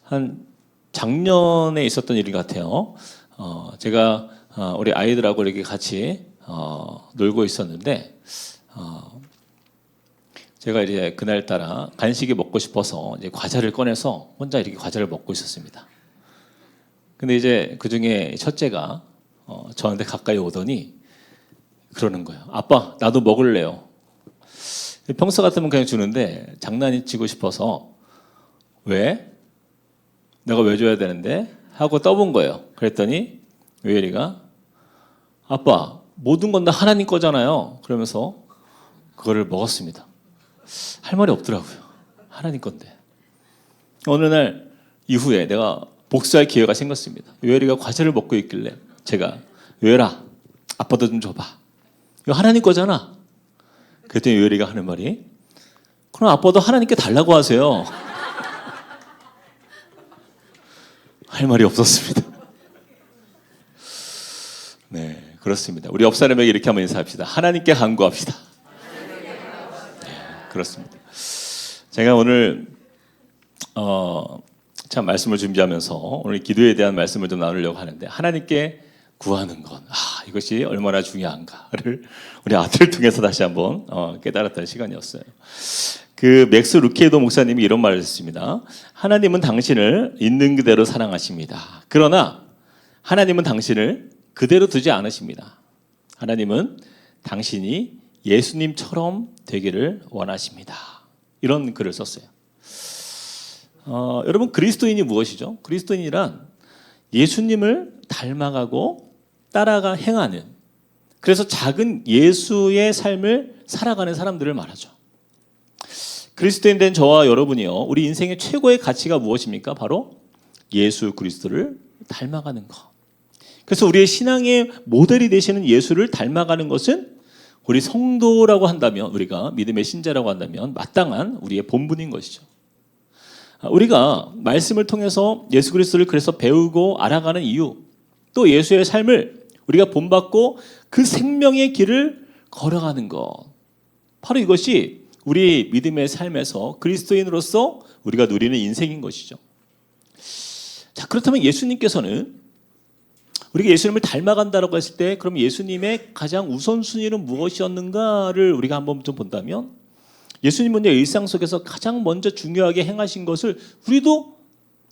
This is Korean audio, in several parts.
한 작년에 있었던 일 같아요. 제가 우리 아이들하고 이렇게 같이 놀고 있었는데 제가 이제 그날따라 간식이 먹고 싶어서 이제 과자를 꺼내서 혼자 이렇게 과자를 먹고 있었습니다. 근데 이제 그 중에 첫째가 저한테 가까이 오더니 그러는 거예요. 아빠, 나도 먹을래요. 평소 같으면 그냥 주는데 장난치고 싶어서 왜? 내가 왜 줘야 되는데? 하고 떠본 거예요. 그랬더니 요엘이가 아빠, 모든 건 다 하나님 거잖아요. 그러면서 그거를 먹었습니다. 할 말이 없더라고요. 하나님 건데. 어느 날 이후에 내가 복수할 기회가 생겼습니다. 요엘이가 과자를 먹고 있길래 제가 요엘아, 아빠도 좀 줘봐. 이거 하나님 거잖아. 그랬더니 요엘이가 하는 말이 그럼 아빠도 하나님께 달라고 하세요. 할 말이 없었습니다. 네, 그렇습니다. 우리 옆 사람에게 이렇게 한번 인사합시다. 하나님께 간구합시다. 네, 그렇습니다. 제가 오늘 참 말씀을 준비하면서 오늘 기도에 대한 말씀을 좀 나누려고 하는데 하나님께 구하는 것, 이것이 얼마나 중요한가를 우리 아들을 통해서 다시 한번 깨달았던 시간이었어요. 그 맥스 루케도 목사님이 이런 말을 했습니다. 하나님은 당신을 있는 그대로 사랑하십니다. 그러나 하나님은 당신을 그대로 두지 않으십니다. 하나님은 당신이 예수님처럼 되기를 원하십니다. 이런 글을 썼어요. 여러분, 그리스도인이 무엇이죠? 그리스도인이란 예수님을 닮아가고 따라가 행하는, 그래서 작은 예수의 삶을 살아가는 사람들을 말하죠. 그리스도인 된 저와 여러분이요, 우리 인생의 최고의 가치가 무엇입니까? 바로 예수 그리스도를 닮아가는 것. 그래서 우리의 신앙의 모델이 되시는 예수를 닮아가는 것은 우리 성도라고 한다면, 우리가 믿음의 신자라고 한다면 마땅한 우리의 본분인 것이죠. 우리가 말씀을 통해서 예수 그리스도를 그래서 배우고 알아가는 이유, 또 예수의 삶을 우리가 본받고 그 생명의 길을 걸어가는 것, 바로 이것이 우리 믿음의 삶에서 그리스도인으로서 우리가 누리는 인생인 것이죠. 자, 그렇다면 예수님께서는 우리가 예수님을 닮아간다라고 했을 때 그럼 예수님의 가장 우선순위는 무엇이었는가를 우리가 한번 좀 본다면, 예수님은요, 일상 속에서 가장 먼저 중요하게 행하신 것을 우리도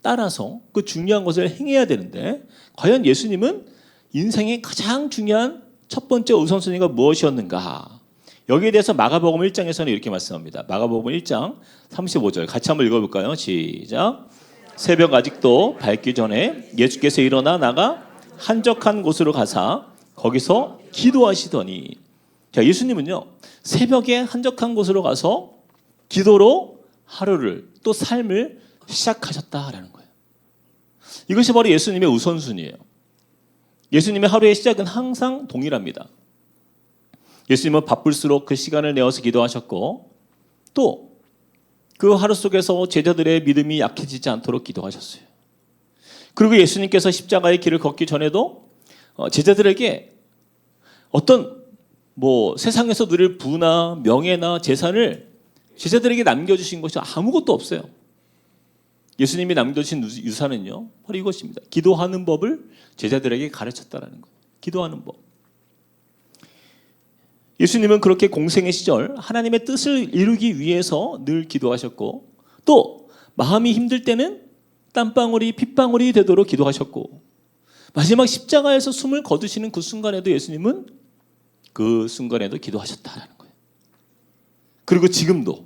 따라서 그 중요한 것을 행해야 되는데, 과연 예수님은 인생의 가장 중요한 첫 번째 우선순위가 무엇이었는가? 여기에 대해서 마가복음 1장에서는 이렇게 말씀합니다. 마가복음 1장 35절 같이 한번 읽어볼까요? 시작. 새벽 아직도 밝기 전에 예수께서 일어나 나가 한적한 곳으로 가사 거기서 기도하시더니, 자, 예수님은요, 새벽에 한적한 곳으로 가서 기도로 하루를, 또 삶을 시작하셨다라는 거예요. 이것이 바로 예수님의 우선순위예요. 예수님의 하루의 시작은 항상 동일합니다. 예수님은 바쁠수록 그 시간을 내어서 기도하셨고, 또 그 하루 속에서 제자들의 믿음이 약해지지 않도록 기도하셨어요. 그리고 예수님께서 십자가의 길을 걷기 전에도 제자들에게 어떤 세상에서 누릴 부나 명예나 재산을 제자들에게 남겨주신 것이 아무것도 없어요. 예수님이 남겨주신 유산은요, 바로 이것입니다. 기도하는 법을 제자들에게 가르쳤다라는 거예요. 기도하는 법. 예수님은 그렇게 공생의 시절 하나님의 뜻을 이루기 위해서 늘 기도하셨고, 또 마음이 힘들 때는 땀방울이 핏방울이 되도록 기도하셨고, 마지막 십자가에서 숨을 거두시는 그 순간에도 예수님은 그 순간에도 기도하셨다라는 거예요. 그리고 지금도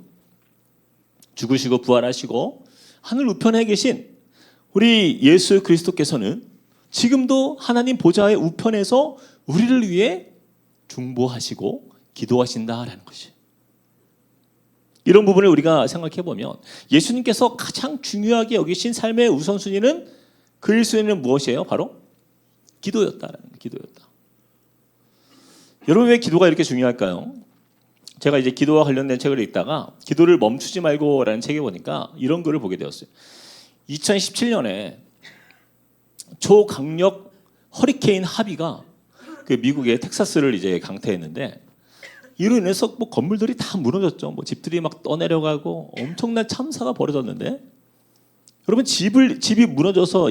죽으시고 부활하시고 하늘 우편에 계신 우리 예수 그리스도께서는 지금도 하나님 보좌의 우편에서 우리를 위해 중보하시고 기도하신다라는 것이에요. 이런 부분을 우리가 생각해 보면 예수님께서 가장 중요하게 여기신 삶의 우선순위는, 그 1순위는 무엇이에요? 바로 기도였다라는 거예요. 기도였다. 여러분, 왜 기도가 이렇게 중요할까요? 제가 이제 기도와 관련된 책을 읽다가 기도를 멈추지 말고라는 책에 보니까 이런 글을 보게 되었어요. 2017년에 초강력 허리케인 하비가 그 미국의 텍사스를 이제 강타했는데, 이로 인해서 건물들이 다 무너졌죠. 집들이 막 떠내려가고 엄청난 참사가 벌어졌는데, 여러분 집이 무너져서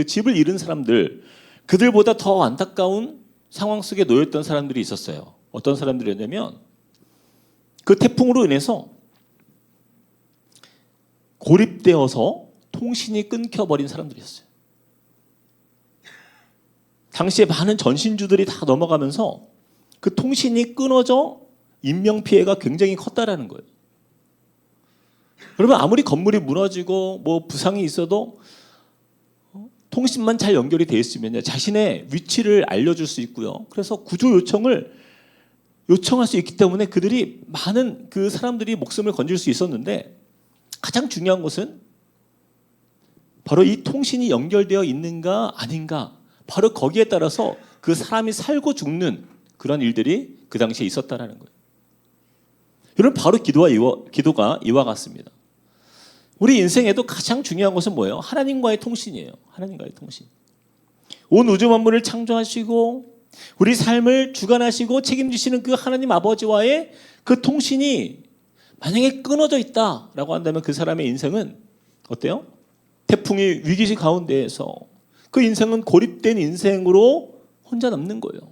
집을 잃은 사람들, 그들보다 더 안타까운 상황 속에 놓였던 사람들이 있었어요. 어떤 사람들이었냐면 그 태풍으로 인해서 고립되어서 통신이 끊겨버린 사람들이었어요. 당시에 많은 전신주들이 다 넘어가면서 그 통신이 끊어져 인명피해가 굉장히 컸다라는 거예요. 여러분, 아무리 건물이 무너지고 뭐 부상이 있어도 통신만 잘 연결이 되어 있으면 자신의 위치를 알려줄 수 있고요. 그래서 구조 요청을 요청할 수 있기 때문에 그들이 많은 그 사람들이 목숨을 건질 수 있었는데, 가장 중요한 것은 바로 이 통신이 연결되어 있는가 아닌가, 바로 거기에 따라서 그 사람이 살고 죽는 그런 일들이 그 당시에 있었다라는 거예요. 여러분, 바로 기도가 이와 같습니다. 우리 인생에도 가장 중요한 것은 뭐예요? 하나님과의 통신이에요. 하나님과의 통신. 온 우주 만물을 창조하시고 우리 삶을 주관하시고 책임지시는 그 하나님 아버지와의 그 통신이 만약에 끊어져 있다라고 한다면 그 사람의 인생은 어때요? 태풍이 위기 가운데에서 그 인생은 고립된 인생으로 혼자 남는 거예요.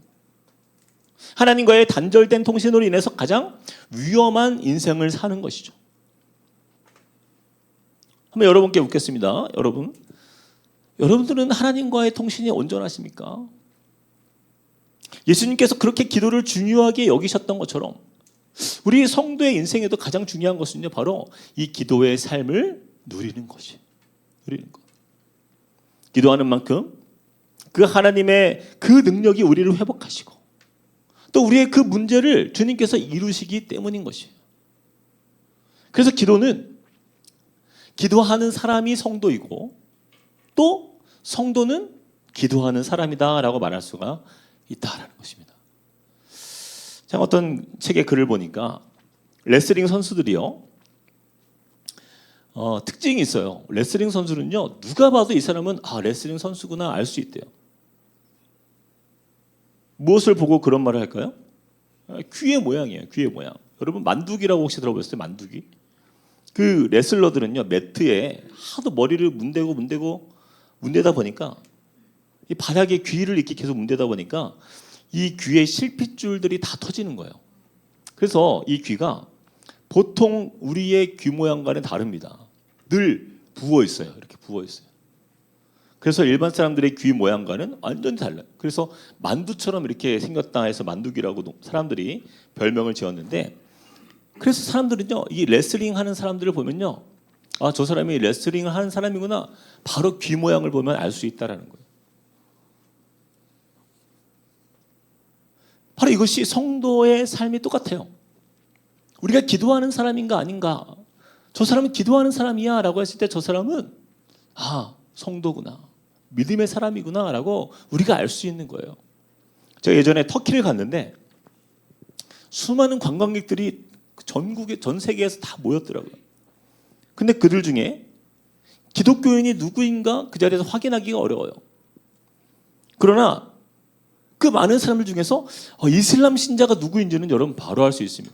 하나님과의 단절된 통신으로 인해서 가장 위험한 인생을 사는 것이죠. 한번 여러분께 묻겠습니다. 여러분들은 하나님과의 통신이 온전하십니까? 예수님께서 그렇게 기도를 중요하게 여기셨던 것처럼 우리 성도의 인생에도 가장 중요한 것은요, 바로 이 기도의 삶을 누리는 것이에요. 누리는 것. 기도하는 만큼 그 하나님의 그 능력이 우리를 회복하시고 또 우리의 그 문제를 주님께서 이루시기 때문인 것이에요. 그래서 기도는 기도하는 사람이 성도이고 또 성도는 기도하는 사람이다라고 말할 수가 있다라는 것입니다. 제가 어떤 책의 글을 보니까 레슬링 선수들이요, 특징이 있어요. 레슬링 선수는요, 누가 봐도 이 사람은 레슬링 선수구나 알 수 있대요. 무엇을 보고 그런 말을 할까요? 귀의 모양이에요. 귀의 모양. 여러분, 만두기라고 혹시 들어보셨어요? 만두기? 그 레슬러들은요, 매트에 하도 머리를 문대다 보니까 이 바닥에 귀를 이렇게 계속 문대다 보니까 이 귀의 실핏줄들이 다 터지는 거예요. 그래서 이 귀가 보통 우리의 귀 모양과는 다릅니다. 늘 부어 있어요. 이렇게 부어 있어요. 그래서 일반 사람들의 귀 모양과는 완전히 달라요. 그래서 만두처럼 이렇게 생겼다 해서 만두귀라고 사람들이 별명을 지었는데, 그래서 사람들은요, 이 레슬링 하는 사람들을 보면요, 저 사람이 레슬링을 하는 사람이구나, 바로 귀 모양을 보면 알 수 있다라는 거예요. 바로 이것이 성도의 삶이 똑같아요. 우리가 기도하는 사람인가 아닌가, 저 사람은 기도하는 사람이야 라고 했을 때 저 사람은 성도구나, 믿음의 사람이구나 라고 우리가 알 수 있는 거예요. 제가 예전에 터키를 갔는데 수많은 관광객들이 전 세계에서 다 모였더라고요. 근데 그들 중에 기독교인이 누구인가 그 자리에서 확인하기가 어려워요. 그러나 그 많은 사람들 중에서 이슬람 신자가 누구인지는 여러분 바로 알 수 있습니다.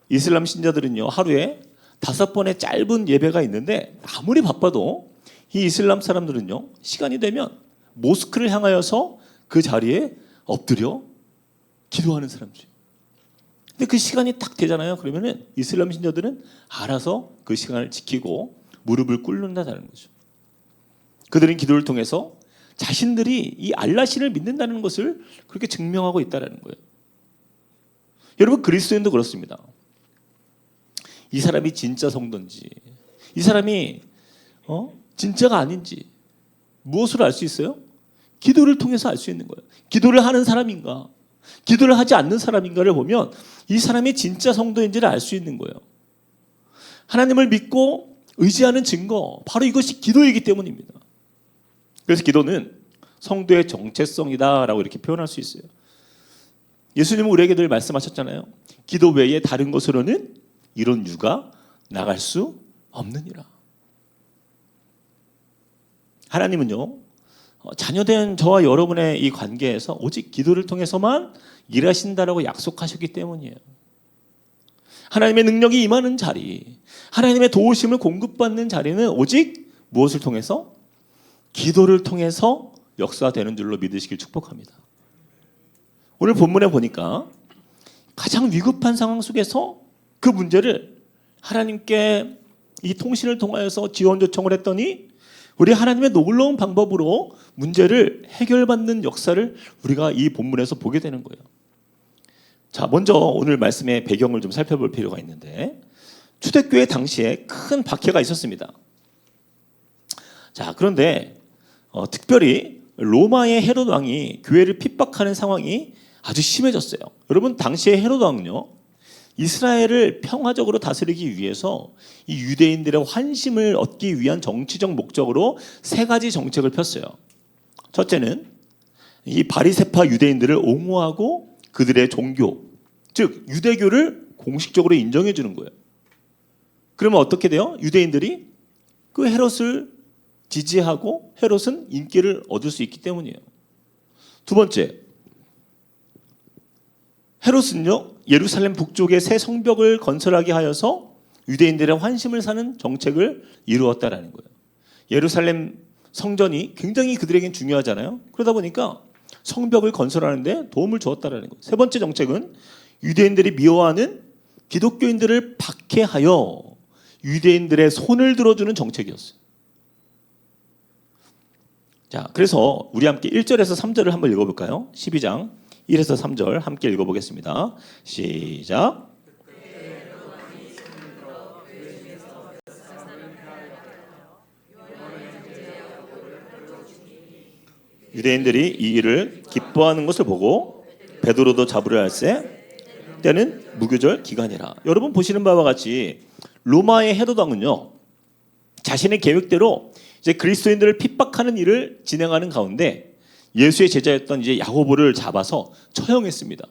이슬람 신자들은요, 하루에 5번의 짧은 예배가 있는데 아무리 바빠도 이 이슬람 사람들은요, 시간이 되면 모스크를 향하여서 그 자리에 엎드려 기도하는 사람들이에요. 근데 그 시간이 딱 되잖아요. 그러면은 이슬람 신자들은 알아서 그 시간을 지키고 무릎을 꿇는다는 거죠. 그들은 기도를 통해서 자신들이 이 알라신을 믿는다는 것을 그렇게 증명하고 있다는 거예요. 여러분, 그리스도인도 그렇습니다. 이 사람이 진짜 성도인지, 이 사람이 진짜가 아닌지 무엇으로 알 수 있어요? 기도를 통해서 알 수 있는 거예요. 기도를 하는 사람인가, 기도를 하지 않는 사람인가를 보면 이 사람이 진짜 성도인지를 알 수 있는 거예요. 하나님을 믿고 의지하는 증거, 바로 이것이 기도이기 때문입니다. 그래서 기도는 성도의 정체성이다라고 이렇게 표현할 수 있어요. 예수님은 우리에게 늘 말씀하셨잖아요. 기도 외에 다른 것으로는 이런 유가 나갈 수 없느니라. 하나님은요, 자녀된 저와 여러분의 이 관계에서 오직 기도를 통해서만 일하신다라고 약속하셨기 때문이에요. 하나님의 능력이 임하는 자리, 하나님의 도우심을 공급받는 자리는 오직 무엇을 통해서? 기도를 통해서 역사되는 줄로 믿으시길 축복합니다. 오늘 본문에 보니까 가장 위급한 상황 속에서 그 문제를 하나님께 이 통신을 통하여서 지원 요청을 했더니 우리 하나님의 놀라운 방법으로 문제를 해결받는 역사를 우리가 이 본문에서 보게 되는 거예요. 자, 먼저 오늘 말씀의 배경을 좀 살펴볼 필요가 있는데 초대교회 당시에 큰 박해가 있었습니다. 자, 그런데 특별히 로마의 헤롯 왕이 교회를 핍박하는 상황이 아주 심해졌어요. 여러분, 당시의 헤롯 왕은요, 이스라엘을 평화적으로 다스리기 위해서 이 유대인들의 환심을 얻기 위한 정치적 목적으로 세 가지 정책을 폈어요. 첫째는 이 바리새파 유대인들을 옹호하고 그들의 종교, 즉 유대교를 공식적으로 인정해 주는 거예요. 그러면 어떻게 돼요? 유대인들이 그 헤롯을 지지하고 헤롯은 인기를 얻을 수 있기 때문이에요. 두 번째, 헤롯은요, 예루살렘 북쪽에 새 성벽을 건설하게 하여서 유대인들의 환심을 사는 정책을 이루었다라는 거예요. 예루살렘 성전이 굉장히 그들에겐 중요하잖아요. 그러다 보니까 성벽을 건설하는데 도움을 주었다라는 거예요. 세 번째 정책은 유대인들이 미워하는 기독교인들을 박해하여 유대인들의 손을 들어주는 정책이었어요. 자, 그래서 우리 함께 1절에서 3절을 한번 읽어볼까요? 12장 1에서 3절 함께 읽어보겠습니다. 시작. 유대인들이 이 일을 기뻐하는 것을 보고 베드로도 잡으려 할세 때는 무교절 기간이라. 여러분 보시는 바와 같이 로마의 헤롯 왕은요, 자신의 계획대로 이제 그리스도인들을 핍박하는 일을 진행하는 가운데 예수의 제자였던 이제 야고보를 잡아서 처형했습니다.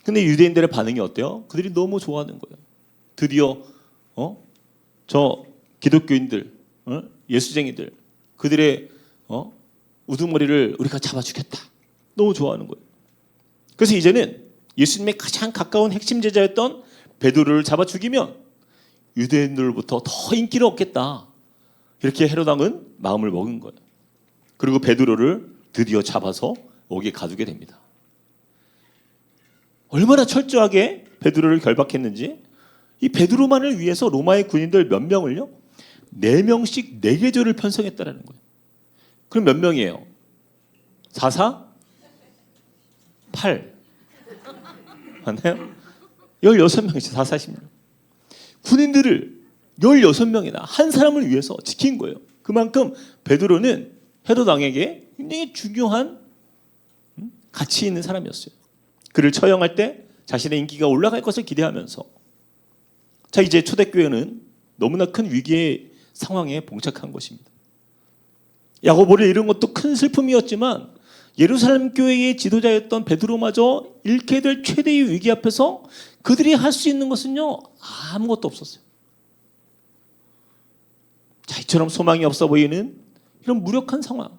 근데 유대인들의 반응이 어때요? 그들이 너무 좋아하는 거예요. 드디어 저 기독교인들, 예수쟁이들, 그들의 우두머리를 우리가 잡아주겠다. 너무 좋아하는 거예요. 그래서 이제는 예수님의 가장 가까운 핵심 제자였던 베드로를 잡아 죽이면 유대인들로부터 더 인기를 얻겠다. 이렇게 헤롯 왕은 마음을 먹은 거예요. 그리고 베드로를 드디어 잡아서 옥에 가두게 됩니다. 얼마나 철저하게 베드로를 결박했는지, 이 베드로만을 위해서 로마의 군인들 몇 명을요, 4명씩 4계절을 편성했다는 거예요. 그럼 몇 명이에요? 4, 4? 8 맞나요? 16명이죠. 4, 40명. 군인들을 16명이나 한 사람을 위해서 지킨 거예요. 그만큼 베드로는 헤롯 왕에게 굉장히 중요한 가치 있는 사람이었어요. 그를 처형할 때 자신의 인기가 올라갈 것을 기대하면서, 자, 이제 초대교회는 너무나 큰 위기의 상황에 봉착한 것입니다. 야고보를 잃은 것도 큰 슬픔이었지만 예루살렘 교회의 지도자였던 베드로마저 잃게 될 최대의 위기 앞에서 그들이 할 수 있는 것은요, 아무것도 없었어요. 자, 이처럼 소망이 없어 보이는 이런 무력한 상황,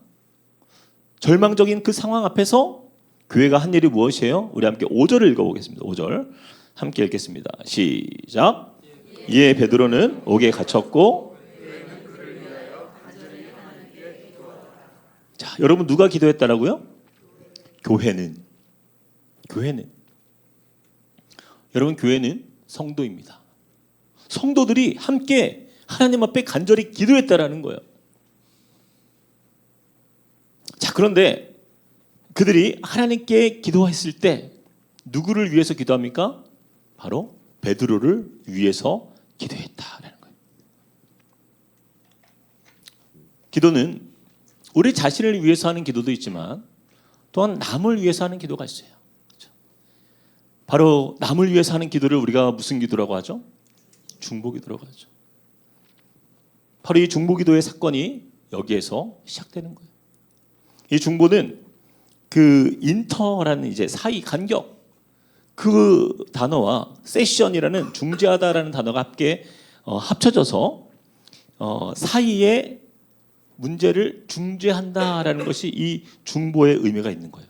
절망적인 그 상황 앞에서 교회가 한 일이 무엇이에요? 우리 함께 5절을 읽어보겠습니다. 5절 함께 읽겠습니다. 시작. 이에 베드로는 옥에 갇혔고, 자, 여러분 누가 기도했다라고요? 교회는 여러분, 교회는 성도입니다. 성도들이 함께 하나님 앞에 간절히 기도했다라는 거예요. 자, 그런데 그들이 하나님께 기도했을 때 누구를 위해서 기도합니까? 바로 베드로를 위해서 기도했다라는 거예요. 기도는 우리 자신을 위해서 하는 기도도 있지만 또한 남을 위해서 하는 기도가 있어요. 그렇죠? 바로 남을 위해서 하는 기도를 우리가 무슨 기도라고 하죠? 중보기도라고 하죠. 바로 이 중보기도의 사건이 여기에서 시작되는 거예요. 이 중보는 그 인터라는 이제 사이, 간격, 그 단어와 세션이라는 중재하다라는 단어가 함께 합쳐져서 사이에 문제를 중재한다라는 것이 이 중보의 의미가 있는 거예요.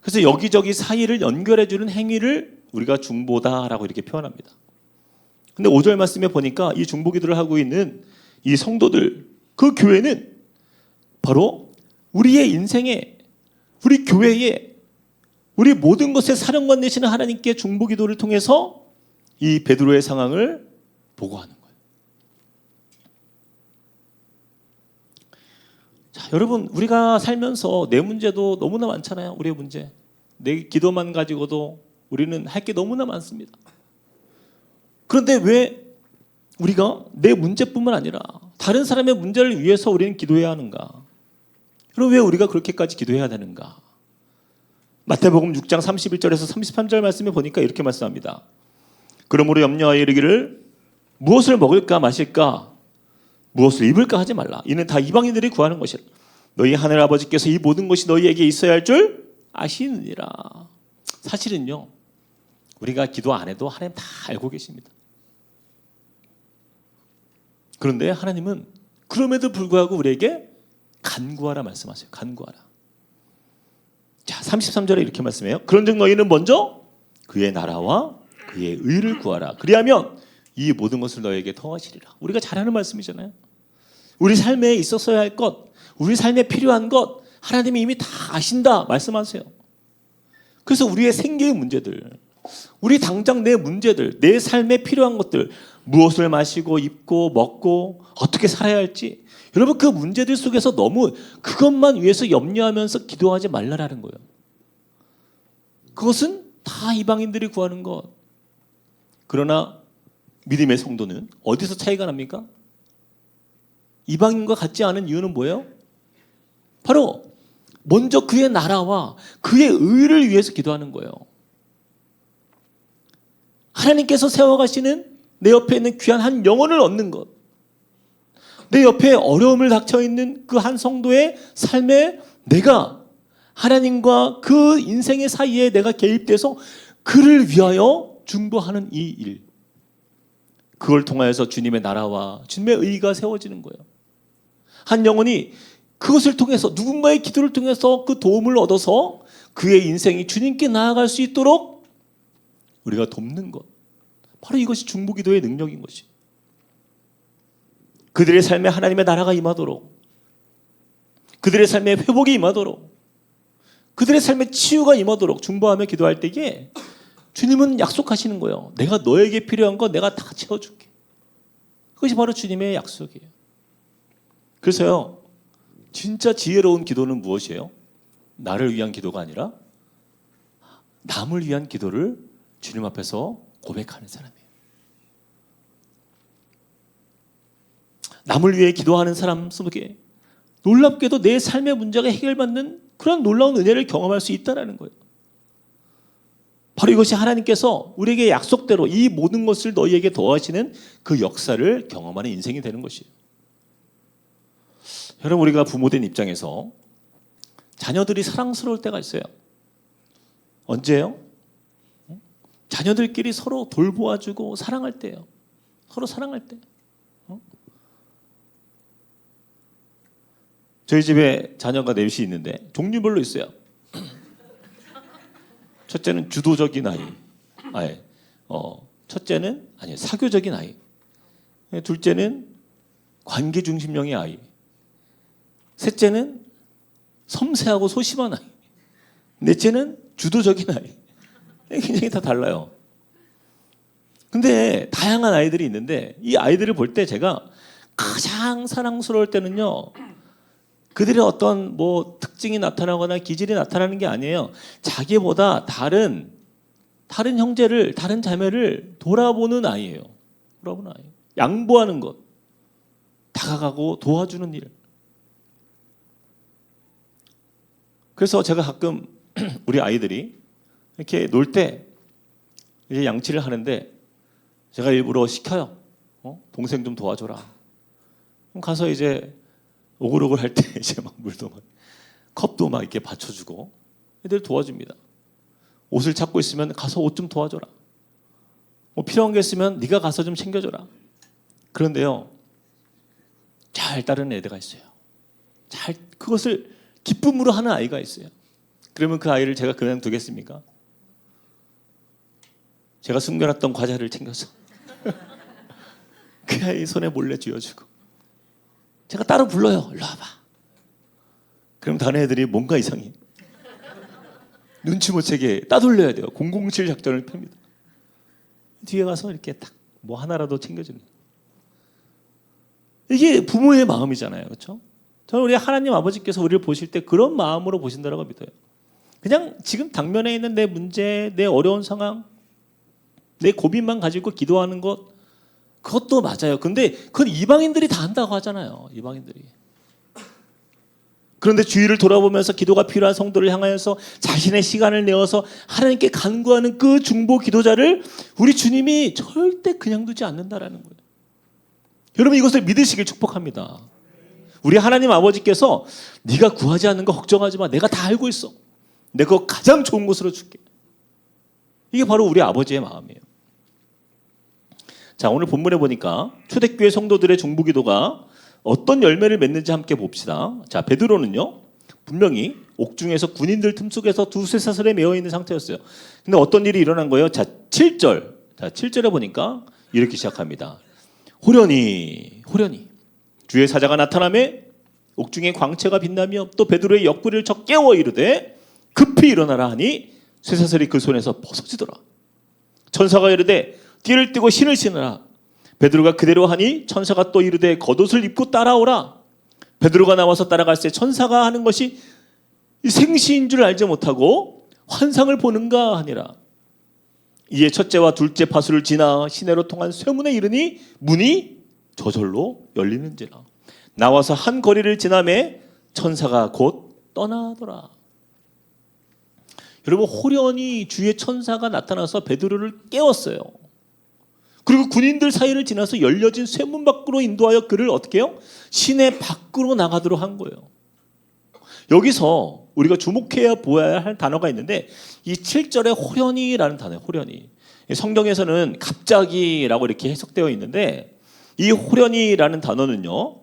그래서 여기저기 사이를 연결해주는 행위를 우리가 중보다라고 이렇게 표현합니다. 근데 5절 말씀에 보니까 이 중보 기도를 하고 있는 이 성도들, 그 교회는 바로 우리의 인생에, 우리 교회에, 우리 모든 것의 사령관 되시는 하나님께 중보 기도를 통해서 이 베드로의 상황을 보고하는 거예요. 자, 여러분, 우리가 살면서 내 문제도 너무나 많잖아요. 우리의 문제. 내 기도만 가지고도 우리는 할 게 너무나 많습니다. 그런데 왜 우리가 내 문제뿐만 아니라 다른 사람의 문제를 위해서 우리는 기도해야 하는가? 그럼 왜 우리가 그렇게까지 기도해야 되는가? 마태복음 6장 31절에서 33절 말씀에 보니까 이렇게 말씀합니다. 그러므로 염려하여 이르기를 무엇을 먹을까 마실까 무엇을 입을까 하지 말라. 이는 다 이방인들이 구하는 것이라. 너희 하늘 아버지께서 이 모든 것이 너희에게 있어야 할 줄 아시느니라. 사실은요, 우리가 기도 안 해도 하나님 다 알고 계십니다. 그런데 하나님은 그럼에도 불구하고 우리에게 간구하라 말씀하세요. 간구하라. 자, 33절에 이렇게 말씀해요. 그런즉 너희는 먼저 그의 나라와 그의 의를 구하라. 그리하면 이 모든 것을 너희에게 더하시리라. 우리가 잘하는 말씀이잖아요. 우리 삶에 있었어야 할 것, 우리 삶에 필요한 것 하나님이 이미 다 아신다 말씀하세요. 그래서 우리의 생계의 문제들, 우리 당장 내 문제들, 내 삶에 필요한 것들, 무엇을 마시고 입고 먹고 어떻게 살아야 할지, 여러분 그 문제들 속에서 너무 그것만 위해서 염려하면서 기도하지 말라라는 거예요. 그것은 다 이방인들이 구하는 것. 그러나 믿음의 성도는 어디서 차이가 납니까? 이방인과 같지 않은 이유는 뭐예요? 바로 먼저 그의 나라와 그의 의를 위해서 기도하는 거예요. 하나님께서 세워가시는 내 옆에 있는 귀한 한 영혼을 얻는 것, 내 옆에 어려움을 닥쳐있는 그 한 성도의 삶에 내가 하나님과 그 인생의 사이에 내가 개입돼서 그를 위하여 중보하는 이 일, 그걸 통하여서 주님의 나라와 주님의 의가 세워지는 거예요. 한 영혼이 그것을 통해서, 누군가의 기도를 통해서 그 도움을 얻어서 그의 인생이 주님께 나아갈 수 있도록 우리가 돕는 것, 바로 이것이 중보기도의 능력인 것이. 그들의 삶에 하나님의 나라가 임하도록, 그들의 삶에 회복이 임하도록, 그들의 삶에 치유가 임하도록 중보하며 기도할 때에 주님은 약속하시는 거예요. 내가 너에게 필요한 거 내가 다 채워줄게. 그것이 바로 주님의 약속이에요. 그래서요, 진짜 지혜로운 기도는 무엇이에요? 나를 위한 기도가 아니라 남을 위한 기도를 주님 앞에서 고백하는 사람이에요. 남을 위해 기도하는 사람 속에 놀랍게도 내 삶의 문제가 해결받는 그런 놀라운 은혜를 경험할 수 있다는 거예요. 바로 이것이 하나님께서 우리에게 약속대로 이 모든 것을 너희에게 더하시는 그 역사를 경험하는 인생이 되는 것이에요. 여러분, 우리가 부모된 입장에서 자녀들이 사랑스러울 때가 있어요. 언제요? 자녀들끼리 서로 돌보아주고 사랑할 때예요. 서로 사랑할 때. 저희 집에 자녀가 넷이 있는데 종류별로 있어요. 첫째는 주도적인 아이, 첫째는 사교적인 아이, 둘째는 관계 중심형의 아이, 셋째는 섬세하고 소심한 아이, 넷째는 주도적인 아이. 굉장히 다 달라요. 근데 다양한 아이들이 있는데 이 아이들을 볼 때 제가 가장 사랑스러울 때는요, 그들의 어떤 특징이 나타나거나 기질이 나타나는 게 아니에요. 자기보다 다른 형제를, 다른 자매를 돌아보는 아이예요. 돌아보는 아이. 양보하는 것, 다가가고 도와주는 일. 그래서 제가 가끔 우리 아이들이 이렇게 놀 때 이제 양치를 하는데 제가 일부러 시켜요. 동생 좀 도와줘라. 그럼 가서 이제 오글오글 할 때 이제 막 물도 막 컵도 막 이렇게 받쳐주고 애들 도와줍니다. 옷을 찾고 있으면 가서 옷 좀 도와줘라. 필요한 게 있으면 네가 가서 좀 챙겨줘라. 그런데요, 잘 따르는 애들가 있어요. 잘 그것을 기쁨으로 하는 아이가 있어요. 그러면 그 아이를 제가 그냥 두겠습니까? 제가 숨겨놨던 과자를 챙겨서 그 아이 손에 몰래 쥐어주고 제가 따로 불러요. 일로 와봐. 그럼 다른 애들이 뭔가 이상해. 눈치 못 채게 따돌려야 돼요. 007 작전을 펴니다. 뒤에 가서 이렇게 딱 뭐 하나라도 챙겨주는. 이게 부모의 마음이잖아요. 그렇죠? 저는 우리 하나님 아버지께서 우리를 보실 때 그런 마음으로 보신다고 믿어요. 그냥 지금 당면에 있는 내 문제, 내 어려운 상황, 내 고민만 가지고 기도하는 것, 그것도 맞아요. 근데 그건 이방인들이 다 한다고 하잖아요. 이방인들이. 그런데 주위를 돌아보면서 기도가 필요한 성도를 향하여서 자신의 시간을 내어서 하나님께 간구하는 그 중보 기도자를 우리 주님이 절대 그냥 두지 않는다라는 거예요. 여러분 이것을 믿으시길 축복합니다. 우리 하나님 아버지께서 네가 구하지 않는 거 걱정하지 마. 내가 다 알고 있어. 내가 가장 좋은 곳으로 줄게. 이게 바로 우리 아버지의 마음이에요. 자, 오늘 본문에 보니까 초대교회 성도들의 중보 기도가 어떤 열매를 맺는지 함께 봅시다. 자, 베드로는요, 분명히 옥중에서 군인들 틈 속에서 두세 사슬에 매어 있는 상태였어요. 근데 어떤 일이 일어난 거예요? 자, 7절. 자, 7절에 보니까 이렇게 시작합니다. 호련히 주의 사자가 나타나매 옥중에 광채가 빛나며 또 베드로의 옆구리를 쳐 깨워 이르되 급히 일어나라 하니 쇠사슬이 그 손에서 벗어지더라. 천사가 이르되 띠를 띠고 신을 신으라. 베드로가 그대로 하니 천사가 또 이르되 겉옷을 입고 따라오라. 베드로가 나와서 따라갈새 천사가 하는 것이 생시인 줄 알지 못하고 환상을 보는가 하니라. 이에 첫째와 둘째 파수를 지나 시내로 통한 쇠문에 이르니 문이 저절로 열리는지라. 나와서 한 거리를 지나매 천사가 곧 떠나더라. 여러분 호련히 주의 천사가 나타나서 베드로를 깨웠어요. 그리고 군인들 사이를 지나서 열려진 쇠문 밖으로 인도하여 그를 어떻게 해요? 시내 밖으로 나가도록 한 거예요. 여기서 우리가 주목해야 보아야 할 단어가 있는데 이 7절에 호련히라는 단어예요. 호련히. 성경에서는 갑자기라고 이렇게 해석되어 있는데 이 호련히라는 단어는요.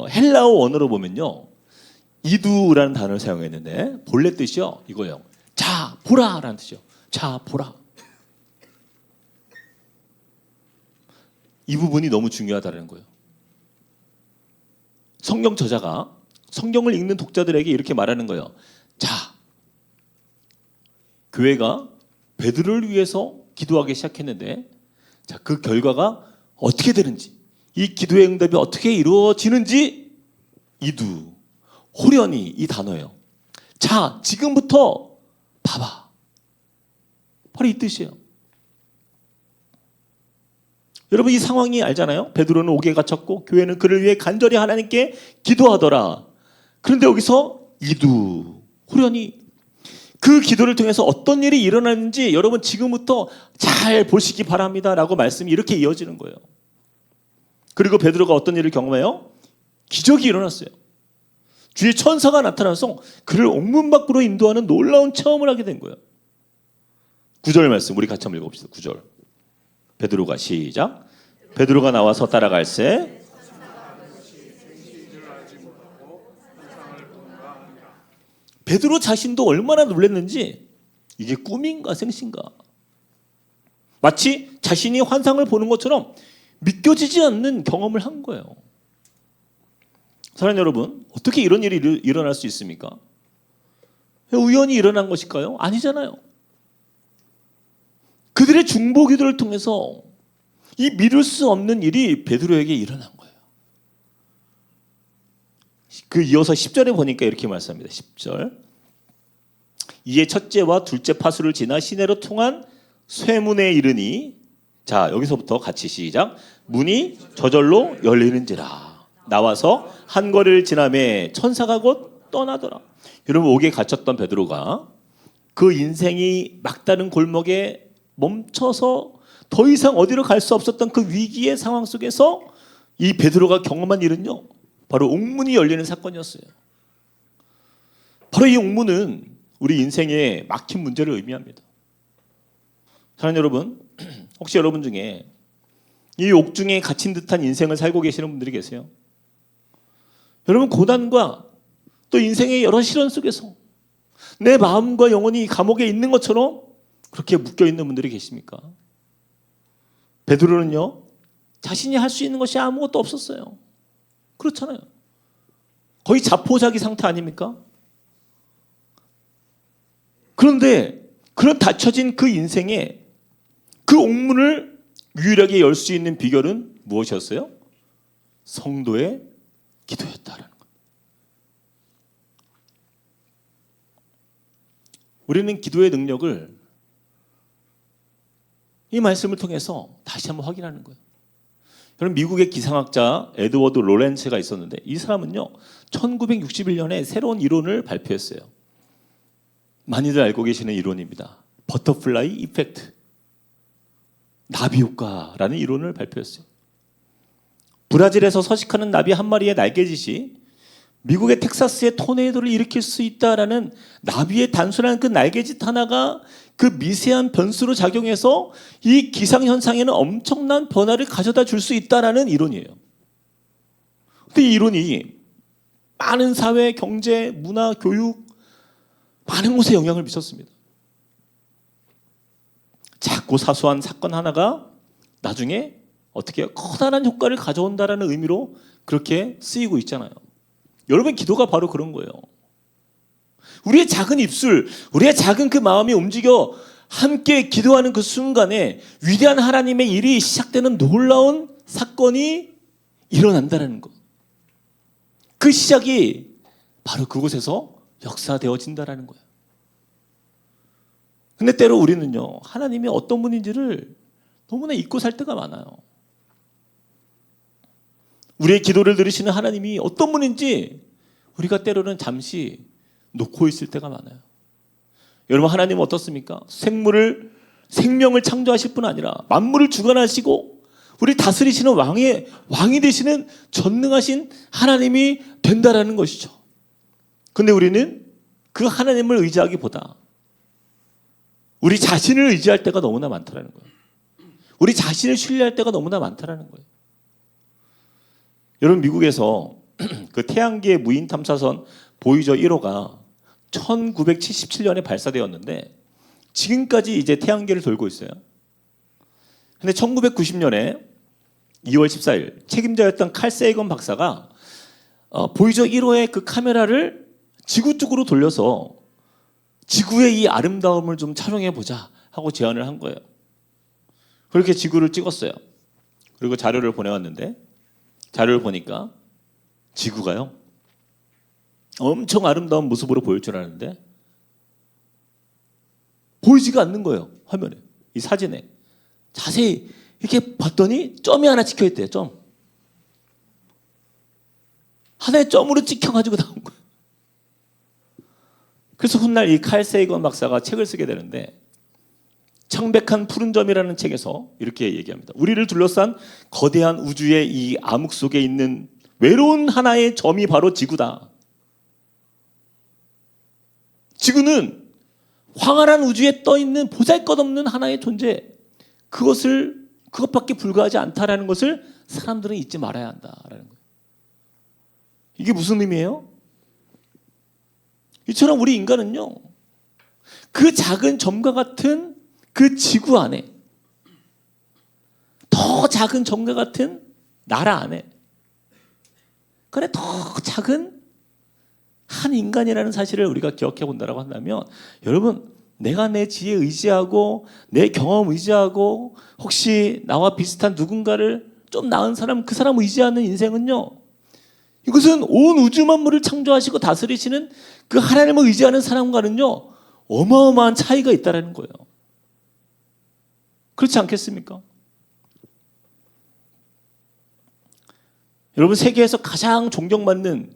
헬라어 원어로 보면요. 이두라는 단어를 사용했는데 본래 뜻이요. 이거예요. 자, 보라라는 뜻이요. 자, 보라. 이 부분이 너무 중요하다는 거예요. 성경 저자가 성경을 읽는 독자들에게 이렇게 말하는 거예요. 자, 교회가 베드로를 위해서 기도하기 시작했는데 자, 그 결과가 어떻게 되는지 이 기도의 응답이 어떻게 이루어지는지 이두, 호련히 이 단어예요. 자, 지금부터 봐봐. 바로 이 뜻이에요. 여러분 이 상황이 알잖아요. 베드로는 옥에 갇혔고 교회는 그를 위해 간절히 하나님께 기도하더라. 그런데 여기서 이두, 호련히 그 기도를 통해서 어떤 일이 일어나는지 여러분 지금부터 잘 보시기 바랍니다 라고 말씀이 이렇게 이어지는 거예요. 그리고 베드로가 어떤 일을 경험해요? 기적이 일어났어요. 주의 천사가 나타나서 그를 옥문 밖으로 인도하는 놀라운 체험을 하게 된 거예요. 9절 말씀 우리 같이 한번 읽어봅시다. 9절. 베드로가 시작. 베드로가 나와서 따라갈새 베드로 자신도 얼마나 놀랐는지 이게 꿈인가 생신가 마치 자신이 환상을 보는 것처럼 믿겨지지 않는 경험을 한 거예요. 사랑하는 여러분, 어떻게 이런 일이 일어날 수 있습니까? 우연히 일어난 것일까요? 아니잖아요. 그들의 중보 기도를 통해서 이 믿을 수 없는 일이 베드로에게 일어난 거예요. 그 이어서 10절에 보니까 이렇게 말씀합니다. 10절. 이에 첫째와 둘째 파수를 지나 시내로 통한 쇠문에 이르니 자 여기서부터 같이 시작. 문이 저절로 열리는지라. 나와서 한 거리를 지나매 천사가 곧 떠나더라. 여러분 옥에 갇혔던 베드로가 그 인생이 막다른 골목에 멈춰서 더 이상 어디로 갈 수 없었던 그 위기의 상황 속에서 이 베드로가 경험한 일은요. 바로 옥문이 열리는 사건이었어요. 바로 이 옥문은 우리 인생의 막힌 문제를 의미합니다. 사랑하는 여러분, 혹시 여러분 중에 이 옥중에 갇힌 듯한 인생을 살고 계시는 분들이 계세요? 여러분 고난과 또 인생의 여러 시련 속에서 내 마음과 영혼이 감옥에 있는 것처럼 그렇게 묶여 있는 분들이 계십니까? 베드로는요, 자신이 할 수 있는 것이 아무것도 없었어요. 그렇잖아요. 거의 자포자기 상태 아닙니까? 그런데 그런 닫혀진 그 인생에 그 옥문을 유일하게 열 수 있는 비결은 무엇이었어요? 성도의 기도였다라는 것. 우리는 기도의 능력을 이 말씀을 통해서 다시 한번 확인하는 거예요. 여러분, 미국의 기상학자 에드워드 로렌츠가 있었는데 이 사람은요 1961년에 새로운 이론을 발표했어요. 많이들 알고 계시는 이론입니다. 버터플라이 이펙트, 나비 효과라는 이론을 발표했어요. 브라질에서 서식하는 나비 한 마리의 날개짓이 미국의 텍사스의 토네이도를 일으킬 수 있다라는 나비의 단순한 그 날개짓 하나가 그 미세한 변수로 작용해서 이 기상현상에는 엄청난 변화를 가져다 줄 수 있다라는 이론이에요. 근데 이 이론이 많은 사회, 경제, 문화, 교육 많은 곳에 영향을 미쳤습니다. 작고 사소한 사건 하나가 나중에 어떻게 커다란 효과를 가져온다라는 의미로 그렇게 쓰이고 있잖아요. 여러분, 기도가 바로 그런 거예요. 우리의 작은 입술, 우리의 작은 그 마음이 움직여 함께 기도하는 그 순간에 위대한 하나님의 일이 시작되는 놀라운 사건이 일어난다는 것. 그 시작이 바로 그곳에서 역사되어진다는 거예요. 근데 때로 우리는요, 하나님이 어떤 분인지를 너무나 잊고 살 때가 많아요. 우리의 기도를 들으시는 하나님이 어떤 분인지 우리가 때로는 잠시 놓고 있을 때가 많아요. 여러분, 하나님은 어떻습니까? 생명을 창조하실 뿐 아니라 만물을 주관하시고 우리 다스리시는 왕이 되시는 전능하신 하나님이 된다라는 것이죠. 그런데 우리는 그 하나님을 의지하기보다 우리 자신을 의지할 때가 너무나 많다라는 거예요. 우리 자신을 신뢰할 때가 너무나 많다라는 거예요. 여러분, 미국에서 그 태양계 무인 탐사선 보이저 1호가 1977년에 발사되었는데 지금까지 이제 태양계를 돌고 있어요. 근데 1990년에 2월 14일 책임자였던 칼 세이건 박사가 보이저 1호의 그 카메라를 지구 쪽으로 돌려서 지구의 이 아름다움을 좀 촬영해 보자 하고 제안을 한 거예요. 그렇게 지구를 찍었어요. 그리고 자료를 보내왔는데 자료를 보니까 지구가요 엄청 아름다운 모습으로 보일 줄 알았는데 보이지가 않는 거예요. 화면에, 이 사진에 자세히 이렇게 봤더니 점이 하나 찍혀있대요. 점 하나의 점으로 찍혀가지고 나온 거예요. 그래서 훗날 이 칼 세이건 박사가 책을 쓰게 되는데 청백한 푸른 점이라는 책에서 이렇게 얘기합니다. 우리를 둘러싼 거대한 우주의 이 암흑 속에 있는 외로운 하나의 점이 바로 지구다. 지구는 황활한 우주에 떠있는 보잘것없는 하나의 존재, 그것밖에 불과하지 않다라는 것을 사람들은 잊지 말아야 한다라는 거예요. 이게 무슨 의미예요? 이처럼 우리 인간은요, 그 작은 점과 같은 그 지구 안에, 더 작은 점과 같은 나라 안에, 그래 더 작은 한 인간이라는 사실을 우리가 기억해 본다고 한다면, 여러분, 내가 내 지혜 의지하고 내 경험 의지하고 혹시 나와 비슷한 누군가를 좀 나은 사람, 그 사람 의지하는 인생은요, 이것은 온 우주 만물을 창조하시고 다스리시는 그 하나님을 의지하는 사람과는요 어마어마한 차이가 있다는 거예요. 그렇지 않겠습니까? 여러분, 세계에서 가장 존경받는,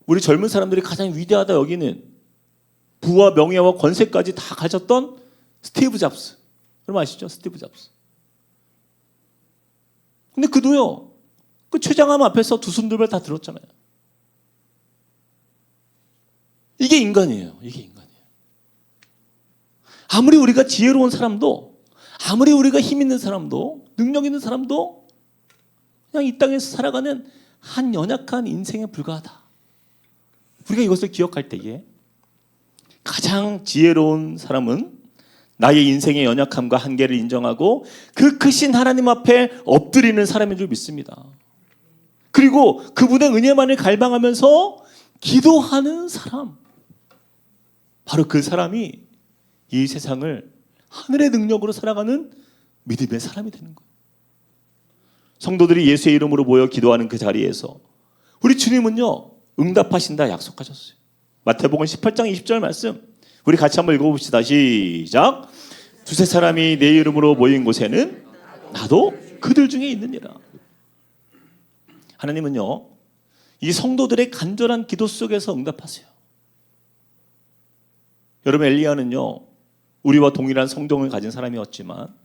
우리 젊은 사람들이 가장 위대하다 여기는 부와 명예와 권세까지 다 가졌던 스티브 잡스. 여러분 아시죠? 스티브 잡스. 근데 그도요, 그 췌장암 앞에서 두 손 두 발 다 들었잖아요. 이게 인간이에요. 이게 인간이에요. 아무리 우리가 지혜로운 사람도, 아무리 우리가 힘 있는 사람도, 능력 있는 사람도 그냥 이 땅에서 살아가는 한 연약한 인생에 불과하다. 우리가 이것을 기억할 때에 가장 지혜로운 사람은 나의 인생의 연약함과 한계를 인정하고 그 크신 하나님 앞에 엎드리는 사람인 줄 믿습니다. 그리고 그분의 은혜만을 갈망하면서 기도하는 사람, 바로 그 사람이 이 세상을 하늘의 능력으로 살아가는 믿음의 사람이 되는 거예요. 성도들이 예수의 이름으로 모여 기도하는 그 자리에서 우리 주님은요, 응답하신다 약속하셨어요. 마태복음 18장 20절 말씀 우리 같이 한번 읽어봅시다. 시작. 두세 사람이 내 이름으로 모인 곳에는 나도 그들 중에 있느니라. 하나님은요, 이 성도들의 간절한 기도 속에서 응답하세요. 여러분, 엘리야는요, 우리와 동일한 성경을 가진 사람이었지만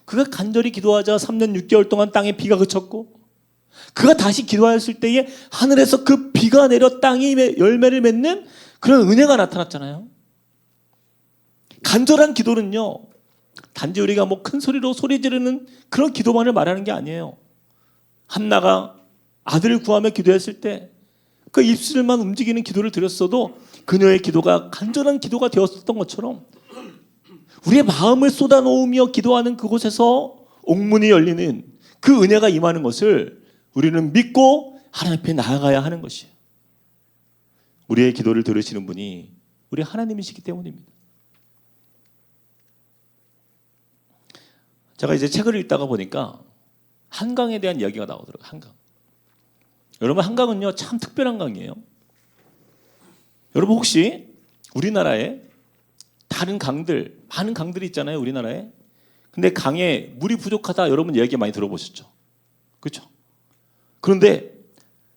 그가 간절히 기도하자 3년 6개월 동안 땅에 비가 그쳤고, 그가 다시 기도하였을 때에 하늘에서 그 비가 내려 땅이 열매를 맺는 그런 은혜가 나타났잖아요. 간절한 기도는요, 단지 우리가 뭐 큰 소리로 소리 지르는 그런 기도만을 말하는 게 아니에요. 한나가 아들을 구하며 기도했을 때 그 입술만 움직이는 기도를 드렸어도 그녀의 기도가 간절한 기도가 되었던 것처럼 우리의 마음을 쏟아놓으며 기도하는 그곳에서 옥문이 열리는 그 은혜가 임하는 것을 우리는 믿고 하나님 앞에 나아가야 하는 것이에요. 우리의 기도를 들으시는 분이 우리 하나님이시기 때문입니다. 제가 이제 책을 읽다가 보니까 한강에 대한 이야기가 나오더라고요. 한강. 여러분, 한강은요 참 특별한 강이에요. 여러분, 혹시 우리나라에 다른 강들, 많은 강들이 있잖아요, 우리나라에. 근데 강에 물이 부족하다, 여러분 이야기 많이 들어보셨죠? 그렇죠? 그런데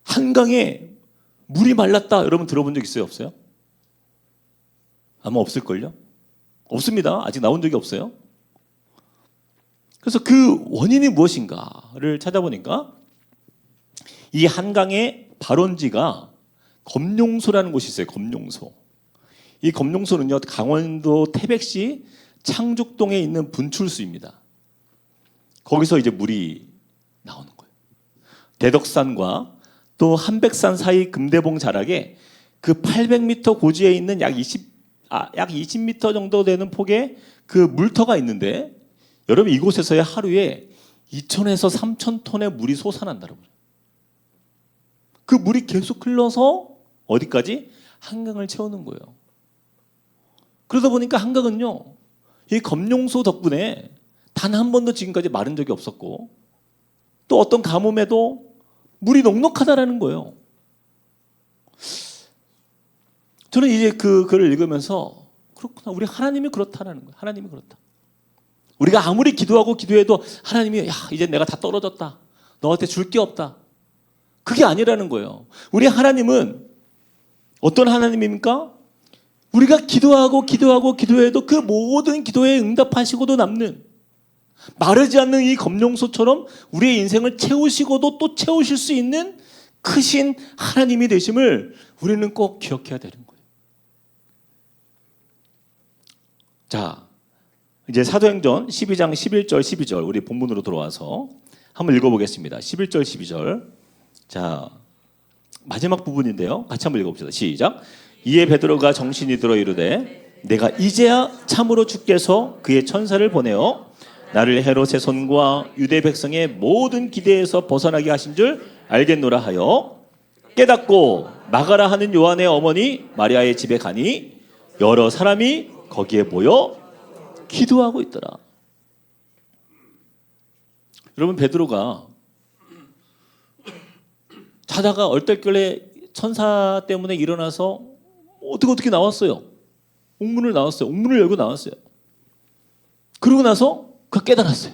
한강에 물이 말랐다, 여러분 들어본 적 있어요, 없어요? 아마 없을걸요? 없습니다. 아직 나온 적이 없어요. 그래서 그 원인이 무엇인가를 찾아보니까 이 한강의 발원지가 검룡소라는 곳이 있어요. 검룡소. 이 검룡소는요, 강원도 태백시 창죽동에 있는 분출수입니다. 거기서 이제 물이 나오는 거예요. 대덕산과 또 한백산 사이 금대봉 자락에 그 800m 고지에 있는 약 20m 정도 되는 폭의 그 물터가 있는데, 여러분, 이곳에서의 하루에 2,000에서 3,000톤의 물이 솟아난다고 그래요. 그 물이 계속 흘러서 어디까지? 한강을 채우는 거예요. 그러다 보니까 한강은요, 이 검룡소 덕분에 단 한 번도 지금까지 마른 적이 없었고, 또 어떤 가뭄에도 물이 넉넉하다라는 거예요. 저는 이제 그 글을 읽으면서 그렇구나, 우리 하나님이 그렇다라는 거예요. 하나님이 그렇다. 우리가 아무리 기도하고 기도해도 하나님이, 야, 이제 내가 다 떨어졌다, 너한테 줄 게 없다, 그게 아니라는 거예요. 우리 하나님은 어떤 하나님입니까? 우리가 기도해도 그 모든 기도에 응답하시고도 남는, 마르지 않는 이 검룡소처럼 우리의 인생을 채우시고도 또 채우실 수 있는 크신 하나님이 되심을 우리는 꼭 기억해야 되는 거예요. 자, 이제 사도행전 12장 11절 12절 우리 본문으로 돌아와서 한번 읽어보겠습니다. 11절 12절. 자, 마지막 부분인데요, 같이 한번 읽어봅시다. 시작. 이에 베드로가 정신이 들어 이르되 내가 이제야 참으로 주께서 그의 천사를 보내어 나를 헤롯의 손과 유대 백성의 모든 기대에서 벗어나게 하신 줄 알겠노라 하여 깨닫고 마가라 하는 요한의 어머니 마리아의 집에 가니 여러 사람이 거기에 모여 기도하고 있더라. 여러분, 베드로가 자다가 얼떨결에 천사 때문에 일어나서 어떻게 나왔어요. 옥문을 나왔어요. 옥문을 열고 나왔어요. 그러고 나서 그가 깨달았어요.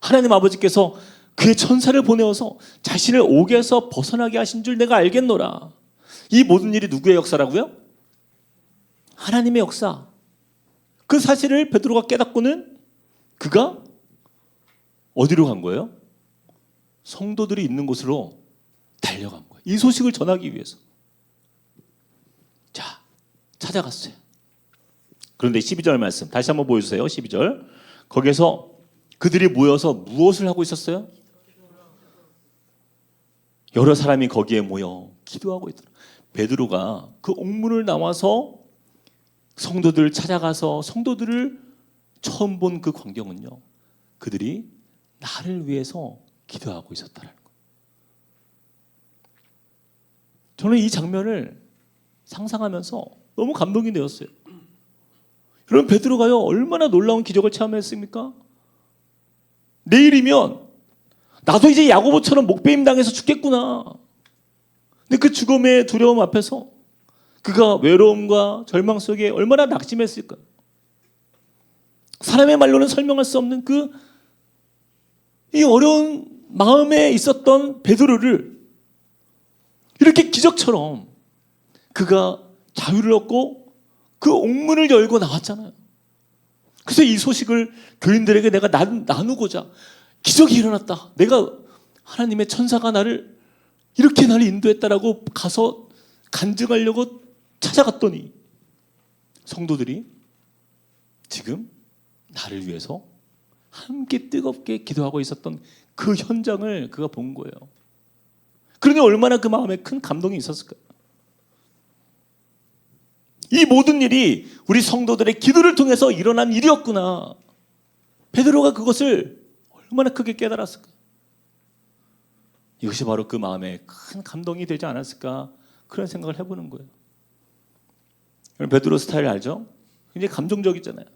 하나님 아버지께서 그의 천사를 보내어서 자신을 옥에서 벗어나게 하신 줄 내가 알겠노라. 이 모든 일이 누구의 역사라고요? 하나님의 역사. 그 사실을 베드로가 깨닫고는 그가 어디로 간 거예요? 성도들이 있는 곳으로 달려간 거예요. 이 소식을 전하기 위해서. 자, 찾아갔어요. 그런데 12절 말씀 다시 한번 보여주세요. 12절. 거기서 그들이 모여서 무엇을 하고 있었어요? 여러 사람이 거기에 모여 기도하고 있더라. 베드로가 그 옥문을 나와서 성도들을 찾아가서 성도들을 처음 본 그 광경은요, 그들이 나를 위해서 기도하고 있었다는 거예요. 저는 이 장면을 상상하면서 너무 감동이 되었어요. 여러분, 베드로가요 얼마나 놀라운 기적을 체험했습니까? 내일이면 나도 이제 야고보처럼 목베임 당해서 죽겠구나. 근데 그 죽음의 두려움 앞에서 그가 외로움과 절망 속에 얼마나 낙심했을까. 사람의 말로는 설명할 수 없는 이 어려운 마음에 있었던 베드로를 이렇게 기적처럼 그가 자유를 얻고 그 옥문을 열고 나왔잖아요. 그래서 이 소식을 교인들에게 내가 나누고자, 기적이 일어났다, 내가 하나님의 천사가 나를 인도했다라고 가서 간증하려고 찾아갔더니 성도들이 지금 나를 위해서 함께 뜨겁게 기도하고 있었던 그 현장을 그가 본 거예요. 그러니 얼마나 그 마음에 큰 감동이 있었을까요? 이 모든 일이 우리 성도들의 기도를 통해서 일어난 일이었구나. 베드로가 그것을 얼마나 크게 깨달았을까. 이것이 바로 그 마음에 큰 감동이 되지 않았을까, 그런 생각을 해보는 거예요. 베드로 스타일 알죠? 굉장히 감정적이잖아요.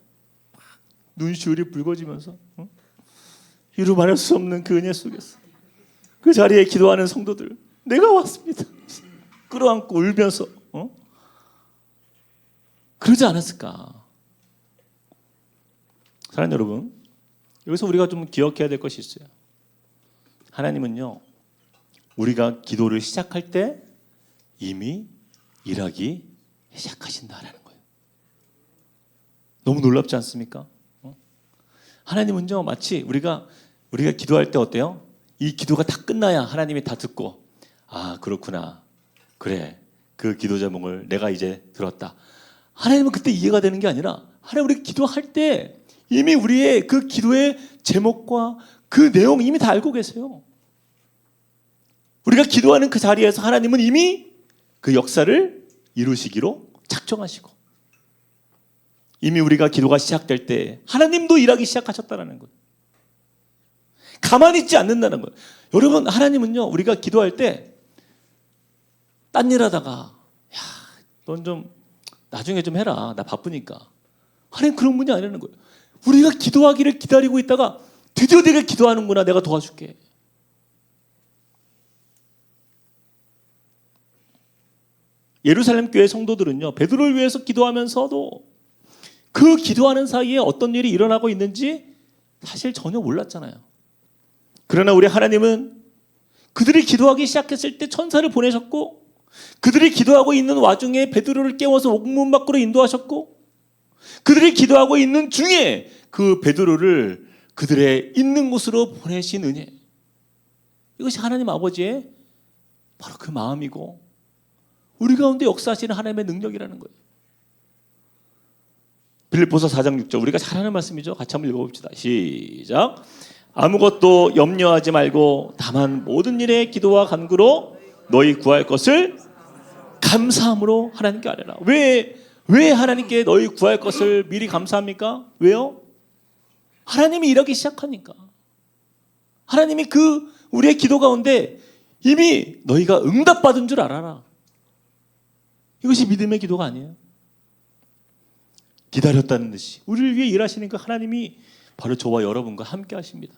눈시울이 붉어지면서 이루 말할 수 없는 그 은혜 속에서 그 자리에 기도하는 성도들, 내가 왔습니다, 끌어안고 울면서 그러지 않았을까. 사랑하는 여러분, 여기서 우리가 좀 기억해야 될 것이 있어요. 하나님은요, 우리가 기도를 시작할 때 이미 일하기 시작하신다라는 거예요. 너무 놀랍지 않습니까? 하나님은요, 마치 우리가 기도할 때 어때요? 이 기도가 다 끝나야 하나님이 다 듣고, 아, 그렇구나, 그래, 그 기도 제목을 내가 이제 들었다. 하나님은 그때 이해가 되는 게 아니라, 하나님, 우리가 기도할 때 이미 우리의 그 기도의 제목과 그 내용 이미 다 알고 계세요. 우리가 기도하는 그 자리에서 하나님은 이미 그 역사를 이루시기로 작정하시고, 이미 우리가 기도가 시작될 때 하나님도 일하기 시작하셨다는 거예요. 가만히 있지 않는다는 거예요. 여러분, 하나님은요, 우리가 기도할 때 딴 일 하다가, 야, 넌 좀 나중에 좀 해라, 나 바쁘니까. 하나님 그런 분이 아니라는 거예요. 우리가 기도하기를 기다리고 있다가 드디어 내가 기도하는구나, 내가 도와줄게. 예루살렘 교회 성도들은요, 베드로를 위해서 기도하면서도 그 기도하는 사이에 어떤 일이 일어나고 있는지 사실 전혀 몰랐잖아요. 그러나 우리 하나님은 그들이 기도하기 시작했을 때 천사를 보내셨고, 그들이 기도하고 있는 와중에 베드로를 깨워서 옥문 밖으로 인도하셨고, 그들이 기도하고 있는 중에 그 베드로를 그들의 있는 곳으로 보내신 은혜, 이것이 하나님 아버지의 바로 그 마음이고 우리 가운데 역사하시는 하나님의 능력이라는 거예요. 빌립보서 4장 6절, 우리가 잘 아는 말씀이죠. 같이 한번 읽어봅시다. 시작. 아무것도 염려하지 말고 다만 모든 일에 기도와 간구로 너희 구할 것을 감사함으로 하나님께 아뢰라. 왜 하나님께 너희 구할 것을 미리 감사합니까? 왜요? 하나님이 일하기 시작하니까. 하나님이 우리의 기도 가운데 이미 너희가 응답받은 줄 알아라. 이것이 믿음의 기도가 아니에요. 기다렸다는 듯이 우리를 위해 일하시는 그 하나님이 바로 저와 여러분과 함께 하십니다.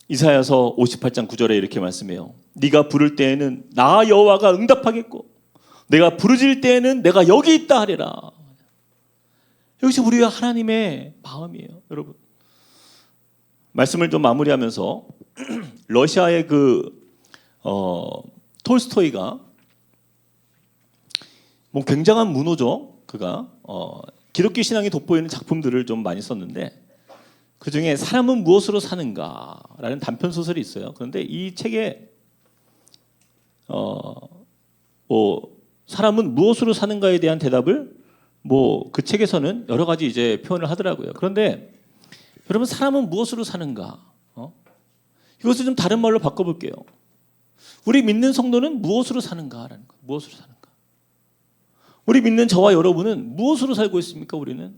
이사야서 58장 9절에 이렇게 말씀해요. 네가 부를 때에는 나 여호와가 응답하겠고 내가 부르짖을 때에는 내가 여기 있다 하리라. 이것이 우리와 하나님의 마음이에요, 여러분. 말씀을 좀 마무리하면서 러시아의 톨스토이가 굉장한 문호죠. 그가 기독교 신앙이 돋보이는 작품들을 좀 많이 썼는데 그 중에 사람은 무엇으로 사는가라는 단편 소설이 있어요. 그런데 이 책에 사람은 무엇으로 사는가에 대한 대답을 그 책에서는 여러 가지 이제 표현을 하더라고요. 그런데 여러분, 사람은 무엇으로 사는가? 이것을 좀 다른 말로 바꿔볼게요. 우리 믿는 성도는 무엇으로 사는가라는 거예요. 무엇으로 사는가? 우리 믿는 저와 여러분은 무엇으로 살고 있습니까? 우리는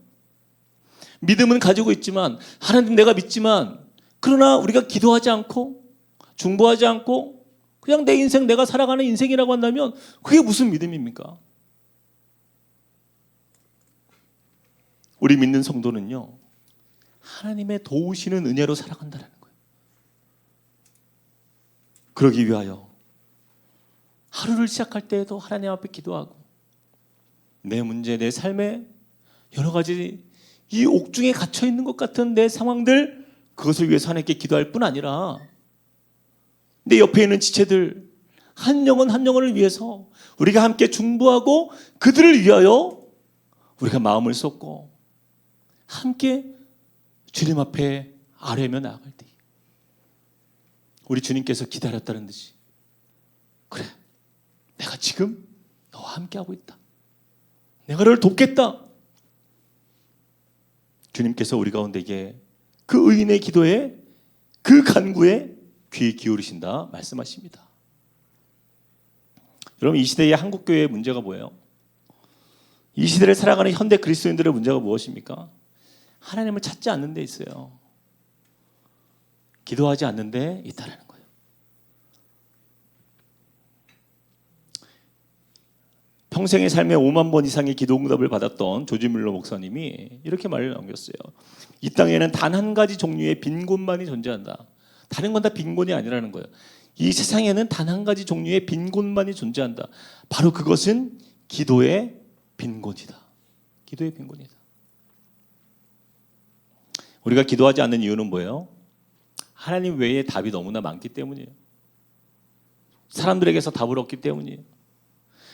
믿음은 가지고 있지만, 하나님 내가 믿지만, 그러나 우리가 기도하지 않고 중보하지 않고 그냥 내 인생 내가 살아가는 인생이라고 한다면 그게 무슨 믿음입니까? 우리 믿는 성도는요, 하나님의 도우시는 은혜로 살아간다는 거예요. 그러기 위하여 하루를 시작할 때에도 하나님 앞에 기도하고, 내 문제, 내 삶에 여러 가지 이 옥중에 갇혀 있는 것 같은 내 상황들, 그것을 위해서 하나님께 기도할 뿐 아니라 내 옆에 있는 지체들 한 영혼 한 영혼을 위해서 우리가 함께 중보하고 그들을 위하여 우리가 마음을 쏟고 함께 주님 앞에 아뢰며 나아갈 때, 우리 주님께서 기다렸다는 듯이, 그래, 내가 지금 너와 함께하고 있다, 내가 너를 돕겠다. 주님께서 우리 가운데에 그 의인의 기도에, 그 간구에 귀 기울이신다 말씀하십니다. 여러분, 이 시대의 한국교회의 문제가 뭐예요? 이 시대를 살아가는 현대 그리스도인들의 문제가 무엇입니까? 하나님을 찾지 않는 데 있어요. 기도하지 않는 데 있다는 거예요. 평생의 삶에 5만 번 이상의 기도 응답을 받았던 조지 뮬러 목사님이 이렇게 말을 남겼어요. 이 땅에는 단 한 가지 종류의 빈곤만이 존재한다. 다른 건 다 빈곤이 아니라는 거예요. 이 세상에는 단 한 가지 종류의 빈곤만이 존재한다. 바로 그것은 기도의 빈곤이다. 기도의 빈곤이다. 우리가 기도하지 않는 이유는 뭐예요? 하나님 외에 답이 너무나 많기 때문이에요. 사람들에게서 답을 얻기 때문이에요.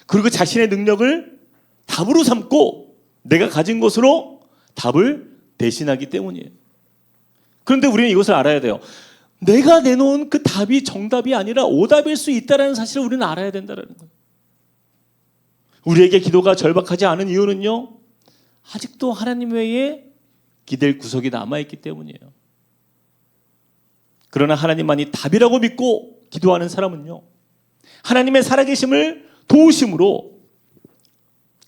그리고 자신의 능력을 답으로 삼고 내가 가진 것으로 답을 대신하기 때문이에요. 그런데 우리는 이것을 알아야 돼요. 내가 내놓은 그 답이 정답이 아니라 오답일 수 있다는 사실을 우리는 알아야 된다는 거예요. 우리에게 기도가 절박하지 않은 이유는요, 아직도 하나님 외에 기댈 구석이 남아있기 때문이에요. 그러나 하나님만이 답이라고 믿고 기도하는 사람은요, 하나님의 살아계심을 도우심으로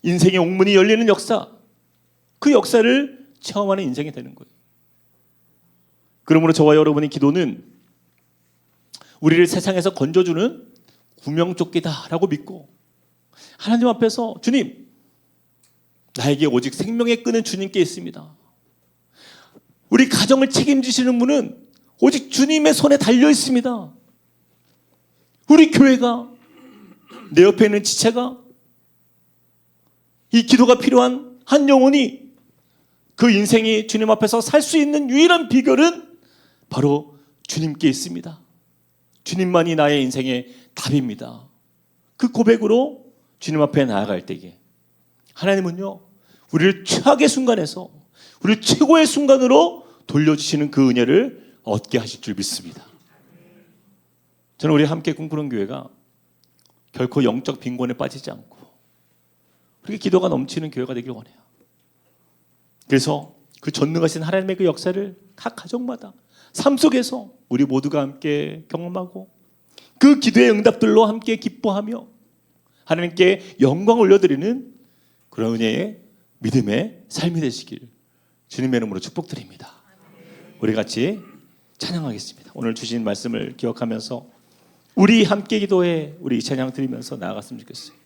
인생의 옥문이 열리는 역사, 그 역사를 체험하는 인생이 되는 거예요. 그러므로 저와 여러분의 기도는 우리를 세상에서 건져주는 구명조끼다라고 믿고 하나님 앞에서, 주님, 나에게 오직 생명의 끈은 주님께 있습니다. 우리 가정을 책임지시는 분은 오직 주님의 손에 달려 있습니다. 우리 교회가, 내 옆에 있는 지체가, 이 기도가 필요한 한 영혼이, 그 인생이 주님 앞에서 살 수 있는 유일한 비결은 바로 주님께 있습니다. 주님만이 나의 인생의 답입니다. 그 고백으로 주님 앞에 나아갈 때에 하나님은요, 우리를 최악의 순간에서 우리를 최고의 순간으로 돌려주시는 그 은혜를 얻게 하실 줄 믿습니다. 저는 우리 함께 꿈꾸는 교회가 결코 영적 빈곤에 빠지지 않고 그렇게 기도가 넘치는 교회가 되길 원해요. 그래서 그 전능하신 하나님의 그 역사를 각 가정마다 삶 속에서 우리 모두가 함께 경험하고 그 기도의 응답들로 함께 기뻐하며 하나님께 영광 올려드리는 그런 은혜의 믿음의 삶이 되시길 주님의 이름으로 축복드립니다. 우리 같이 찬양하겠습니다. 오늘 주신 말씀을 기억하면서 우리 함께 기도해, 우리 찬양 드리면서 나아갔으면 좋겠어요.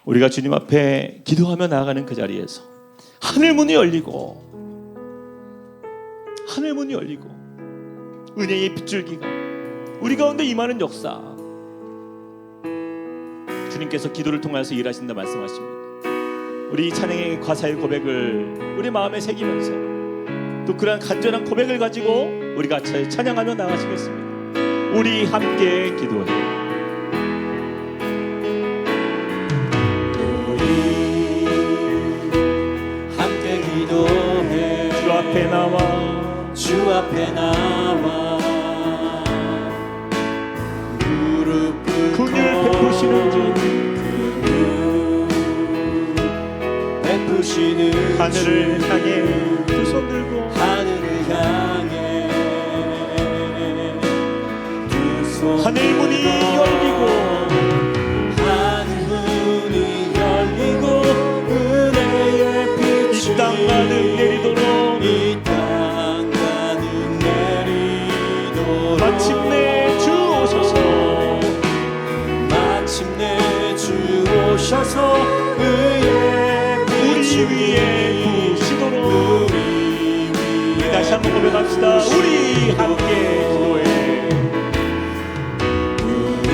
우리가 주님 앞에 기도하며 나아가는 그 자리에서 하늘문이 열리고 은혜의 빗줄기가 우리 가운데 임하는 역사, 주님께서 기도를 통해서 일하신다 말씀하십니다. 우리 찬양의 가사의 고백을 우리 마음에 새기면서 또 그러한 간절한 고백을 가지고 우리가 찬양하며 나가시겠습니다. 우리 함께 기도해. 우리 함께 기도해. 주 앞에 나와 무릎 꿇고 긍휼 베푸시는 주, 베푸시는 하늘을 향해 두 손 들고 하늘을 향해 두 손 하늘 문이 열리고 하늘 문이 열리고 찬양합시다. 우리 함께 기도해. 우리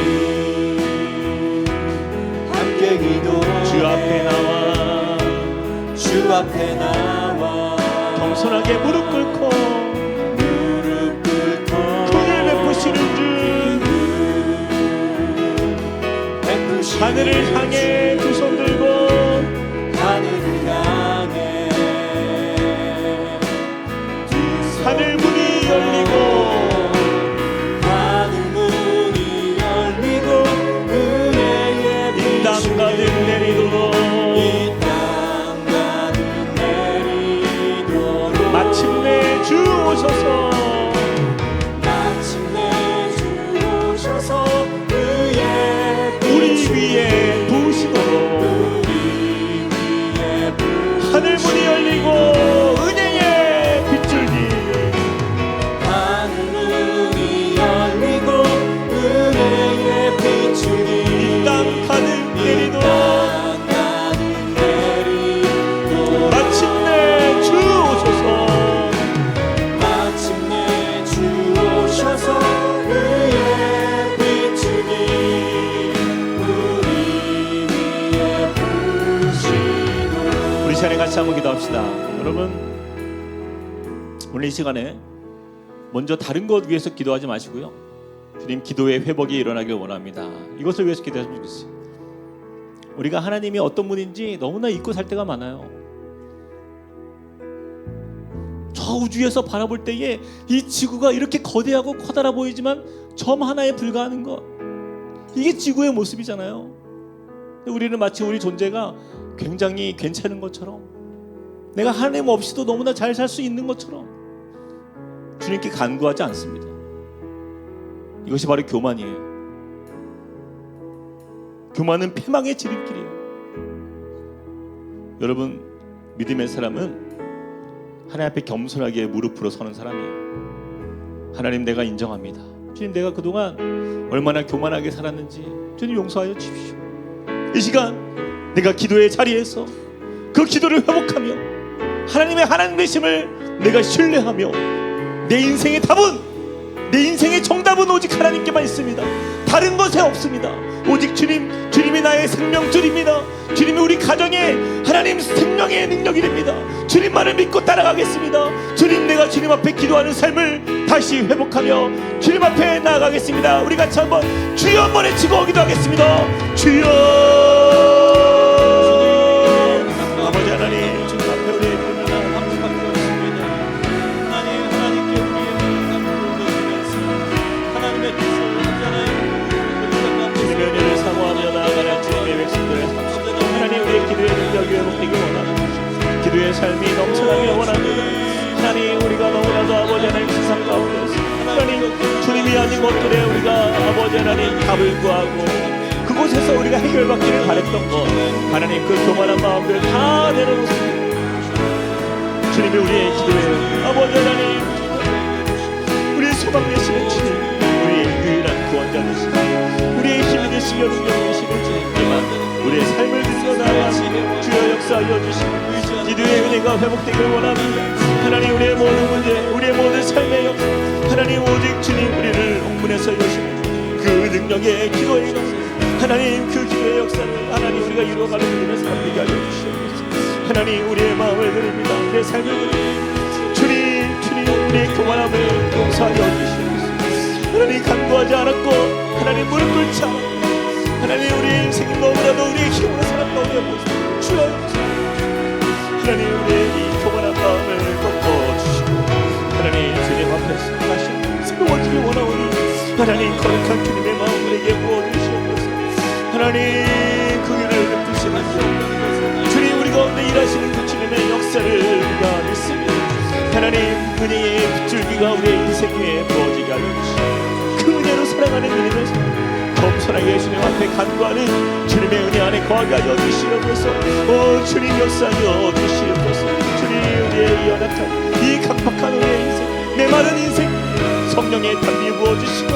함께 기도해. 주 앞에 나와, 주 앞에 나와 겸손하게 무릎 꿇고 긍휼 베푸시는 주, 하늘을 향해 두 손 들고 하늘을 향해 하늘 문이 열리고 하늘 문이 열리고 은혜의 이 땅 가득 내리도록 이 땅 가득 내리도록 마침내 주 오셔서 마침내 주 오셔서 그의 우리 위에 부으시도록 하늘 문이 열리고 은혜의 빗줄기 하늘 문이 열리고 은혜의 빛줄이 이 땅 가득 내리도록 마침내 주 오셔서 마침내 주 오셔서 그의 빛줄이 우리 위에 부으시도록. 우리 시간에 같이 한번 기도합시다. 여러분, 오늘 이 시간에 먼저 다른 것 위해서 기도하지 마시고요, 주님 기도의 회복이 일어나길 원합니다. 이것을 위해서 기도했으면 좋겠어요. 우리가 하나님이 어떤 분인지 너무나 잊고 살 때가 많아요. 저 우주에서 바라볼 때에 이 지구가 이렇게 거대하고 커다라 보이지만 점 하나에 불과하는 것, 이게 지구의 모습이잖아요. 근데 우리는 마치 우리 존재가 굉장히 괜찮은 것처럼, 내가 하나님 없이도 너무나 잘 살 수 있는 것처럼 주님께 간구하지 않습니다. 이것이 바로 교만이에요. 교만은 패망의 지름길이에요. 여러분, 믿음의 사람은 하나님 앞에 겸손하게 무릎으로 서는 사람이에요. 하나님, 내가 인정합니다. 주님, 내가 그동안 얼마나 교만하게 살았는지 주님 용서하여 주십시오. 이 시간 내가 기도의 자리에서 그 기도를 회복하며 하나님의 하나님 되심을 내가 신뢰하며 내 인생의 답은, 내 인생의 정답은 오직 하나님께만 있습니다. 다른 것에 없습니다. 오직 주님, 주님이 나의 생명 줄입니다. 주님이 우리 가정의 하나님 생명의 능력이 됩니다. 주님만을 믿고 따라가겠습니다. 주님, 내가 주님 앞에 기도하는 삶을 다시 회복하며 주님 앞에 나아가겠습니다. 우리 같이 한번 주여 한번 외치고 기도하겠습니다. 주여, 아버지 하나님, 주님 앞에 우리 드리는 감사밖에 없습니다. 하나님께 하나님의 뜻을 하잖아요. 주님의 은혜를 사모하며 나아가는 주님의 백성들의 삶, 하나님, 우리의 기도의 능력이 회복되기 원합니다. 기도의 삶이 넘쳐나기 원합니다. 하나님, 우리가 너무나도 아버지 하나님 세상 가운데서 하나님 주님이 아닌 것들에 우리가 아버지 하나님 답을 구하고 그곳에서 우리가 해결받기를 바랬던 것, 하나님 그 교만한 마음들 다 내려놓습니다. 주님이 우리의 기도에 아버지 하나님, 우리의 소망 되시는 주님, 우리의 유일한 구원자 되시는, 우리의 힘이 되시며 능력이 되시는 주님께만 우리의 삶을 드러나가 주여 역사하여 주시고 기도의 은혜가 회복되길 원합니다. 하나님, 우리의 모든 문제, 우리의 모든 삶의 역사, 하나님 오직 주님 우리를 옥문에서 여시는 그 능력의 기도의 역사, 하나님 그 기도의 역사를 하나님 우리가 이루어가는 믿음의 삶 되게 하여 주시옵소서. 하나님, 우리의 마음을 드립니다. 내 삶을 드립니다. 주님 우리의 교만함을 용서하여 주시옵소서. 하나님, 간구하지 않았고 하나님 무릎 꿇지 않았고 하나님, 우리의 인생이 너무나도 우리의 힘으로 살았다 우리의 모습 주여, 하나님 우리의 이 교만한 마음을 꺾어주시고 하나님 주님 앞에서 다시 새로워지기 원하오니 하나님 거룩한 주님의 마음을 우리에게 부어주시옵소서. 하나님 그 일을 베푸시는 주님, 우리 가운데 일하시는 그 주님의 역사를 우리가 믿습니다. 하나님, 은혜의 빗줄기가 우리의 인생 위에 부어지게 하여 주시고 그 은혜로 살아가는 은혜로 겸손하게 주님 앞에 간구하는 주님의 은혜 안에 거하게 하여 주시옵소서. 오 주님, 역사하여 주시옵소서. 주님, 우리의 이 연약한 이 강팍한 우리의 인생, 내 마른 인생 성령의 담비 부어주시고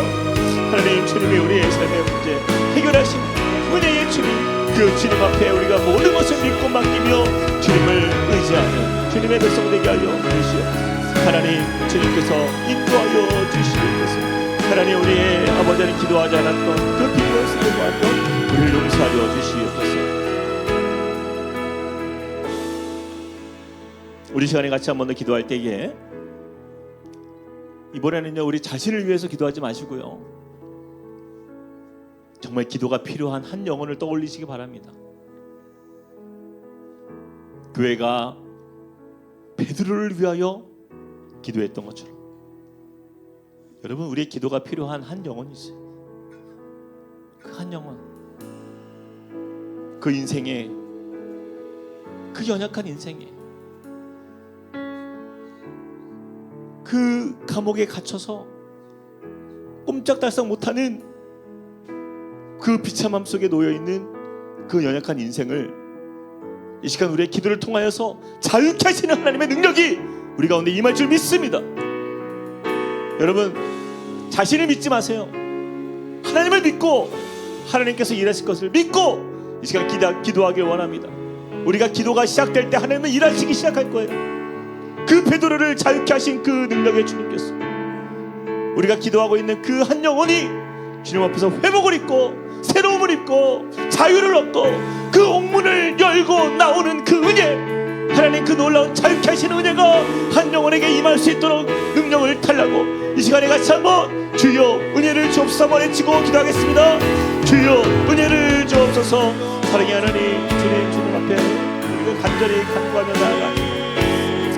하나님, 주님이 우리의 삶의 문제 해결하신 은혜의 주님, 그 주님 앞에 우리가 모든 것을 믿고 맡기며 주님을 의지하는 주님의 백성 되게 하여 주시옵소서. 하나님 주님께서 인도하여 주시옵소서. 하나님 우리의 아버지는 기도하지 않았던 그 필요를 쓰려고 하던 우리를 용서하여 주시옵소서. 우리 시간에 같이 한 번 더 기도할 때에 이번에는요 우리 자신을 위해서 기도하지 마시고요 정말 기도가 필요한 한 영혼을 떠올리시기 바랍니다. 교회가 베드로를 위하여 기도했던 것처럼 여러분 우리의 기도가 필요한 한 영혼이 있어요. 그 한 영혼, 그 인생에, 그 연약한 인생에, 그 감옥에 갇혀서 꼼짝달싹 못하는 그 비참함 속에 놓여있는 그 연약한 인생을 이 시간 우리의 기도를 통하여서 자유케 하시는 하나님의 능력이 우리 가운데 임할 줄 믿습니다. 여러분 자신을 믿지 마세요. 하나님을 믿고 하나님께서 일하실 것을 믿고 이 시간 기도하길 원합니다. 우리가 기도가 시작될 때 하나님은 일하시기 시작할 거예요. 그 베드로를 자유케 하신 그 능력의 주님께서 우리가 기도하고 있는 그 한 영혼이 주님 앞에서 회복을 입고 새로움을 입고 자유를 얻고 그 옥문을 열고 나오는 그 은혜, 하나님 그 놀라운 자유케 하시는 은혜가 한 영혼에게 임할 수 있도록 능력을 달라고 이 시간에 같이 한번 주여 은혜를 주옵소서 외치고 기도하겠습니다. 주여 은혜를 주옵소서. 사랑의 하나님 주님 앞에 우리가 간절히 간구하며 나아가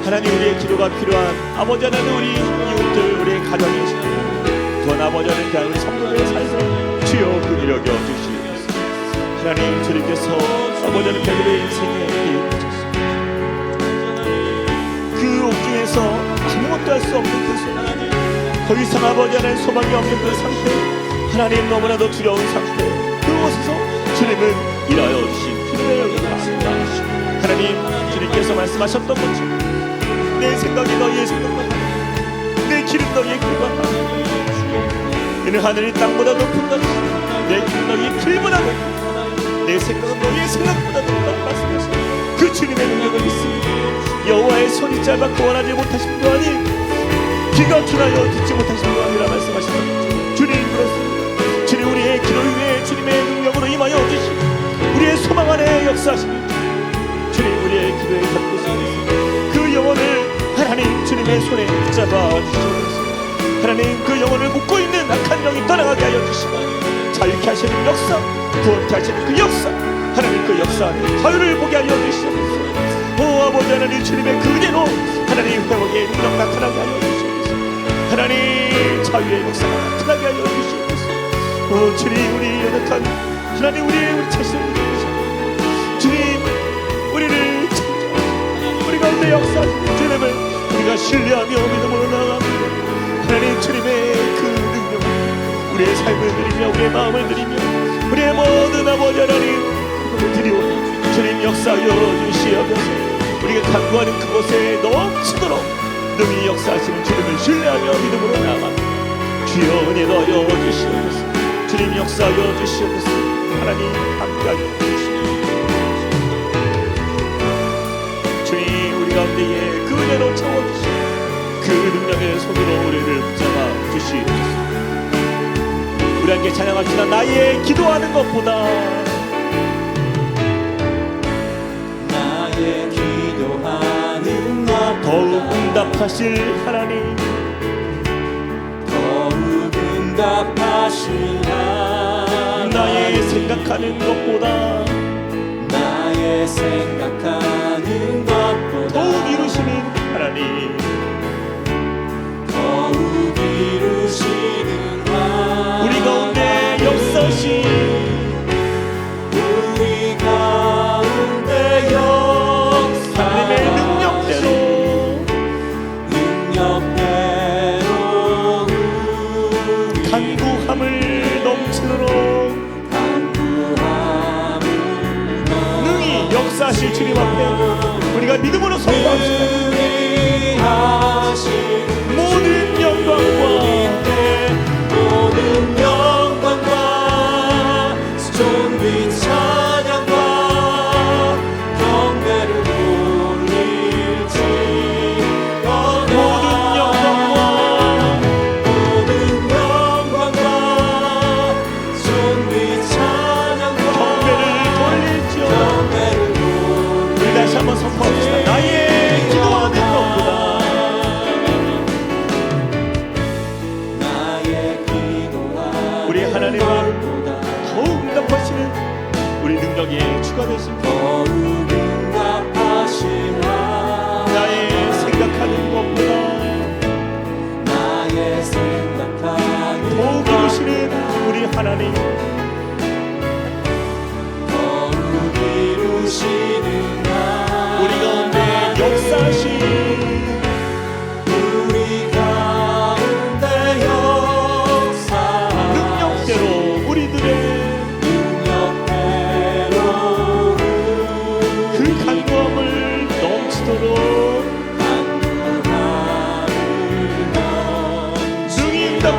하나님 우리의 기도가 필요한 아버지 하나님 우리 이웃들 우리의 가정의 시간 또한 아버지 하나님 우리 성도들의 삶을 주여 긍휼히 여겨 주시옵소서. 하나님 주님께서 아버지 하나님 베드로의 인생에 개입하셨습니다. 그 옥중에서 아무것도 할 수 없는 그 순간 더 이상 아버지 하나님 소망이 없는 그 상태, 하나님 너무나도 두려운 상태, 그곳에서 주님은 일하여 주신 기도의 여기가 아닙니다. 하나님 주님께서 말씀하셨던 것처럼 내 생각이 너희의 생각과 같아 내 길은 너희의 길과 같아 이는 하늘이 땅보다 높은 것이 내 길은 너희의 길보다 높은 내 생각은 너희의 생각보다 높다고 말씀하시고 그 주님의 능력을 믿습니다. 여호와의 손이 짧았고 원하지 못하신 또하니 귀가 둔하여 듣지 못하신 또하니라 말씀하셨습니다. 주님 그렇습니다. 주님 우리의 기도 위에 주님의 능력으로 임하여 주시고 우리의 소망 안에 역사하시는 주님 우리의 기도에 곁들이시옵소서. 그 영혼을 하나님 주님의 손에 붙잡아 주시옵소서. 하나님 그 영혼을 묶고 있는 악한 영이 떠나가게 하여 주시고 자유케 하시는 역사, 구원케 하시는 그 역사, 하나님 그 역사 안에 자유를 보게 하여 주시옵소서. 오 아버지 하나님 주님의 그 은혜로 하나님 회복의 능력 나타나게 하여 주시옵소서. 하나님 자유의 역사가 나타나게 하여 주시옵소서. 오 주님 우리 연약한 하나님 우리 자신을 믿으시옵소서. 주님 우리를 창조하시고 우리 가운데 역사하시는 주님을 우리가 신뢰하며 믿음으로 나아갑니다. 하나님 주님의 그 능력을 우리의 삶을 드리며 우리의 마음을 드리며 우리의 모든 아버지 하나님 그것을 드리오니 주님 역사하여 주시옵소서. 우리가 간구하는 그곳에 넘치도록 능히 역사하시는 주님을 신뢰하며 믿음으로 나아갑니다. 주여 은혜 넣어 주시옵소서. 주님 역사하여 주시옵소서. 하나님 함께하여 주시옵소서. 주님 우리 가운데에 그 은혜로 채워주시고 그 능력의 손으로 우리를 붙잡아 주시옵소서. 우리 함께 찬양합시다. 나의 기도하는 것보다 나의 기도하는 것 더욱 응답하실 하나님, 더욱 응답하신 하나님, 나의 생각하는 것보다 나의 생각하는 것보다 더욱 이루시는 하나님, 더욱 이루시는 하나님, 우리 가운데 역사하신 우리 가운데 하나님의 능력대로 간구함을 넘치도록 능히 역사하실 주님 앞에 우리가 믿음으로 선포합시다. 모든 영광과 존귀 찬양과 경배를 돌릴지 모든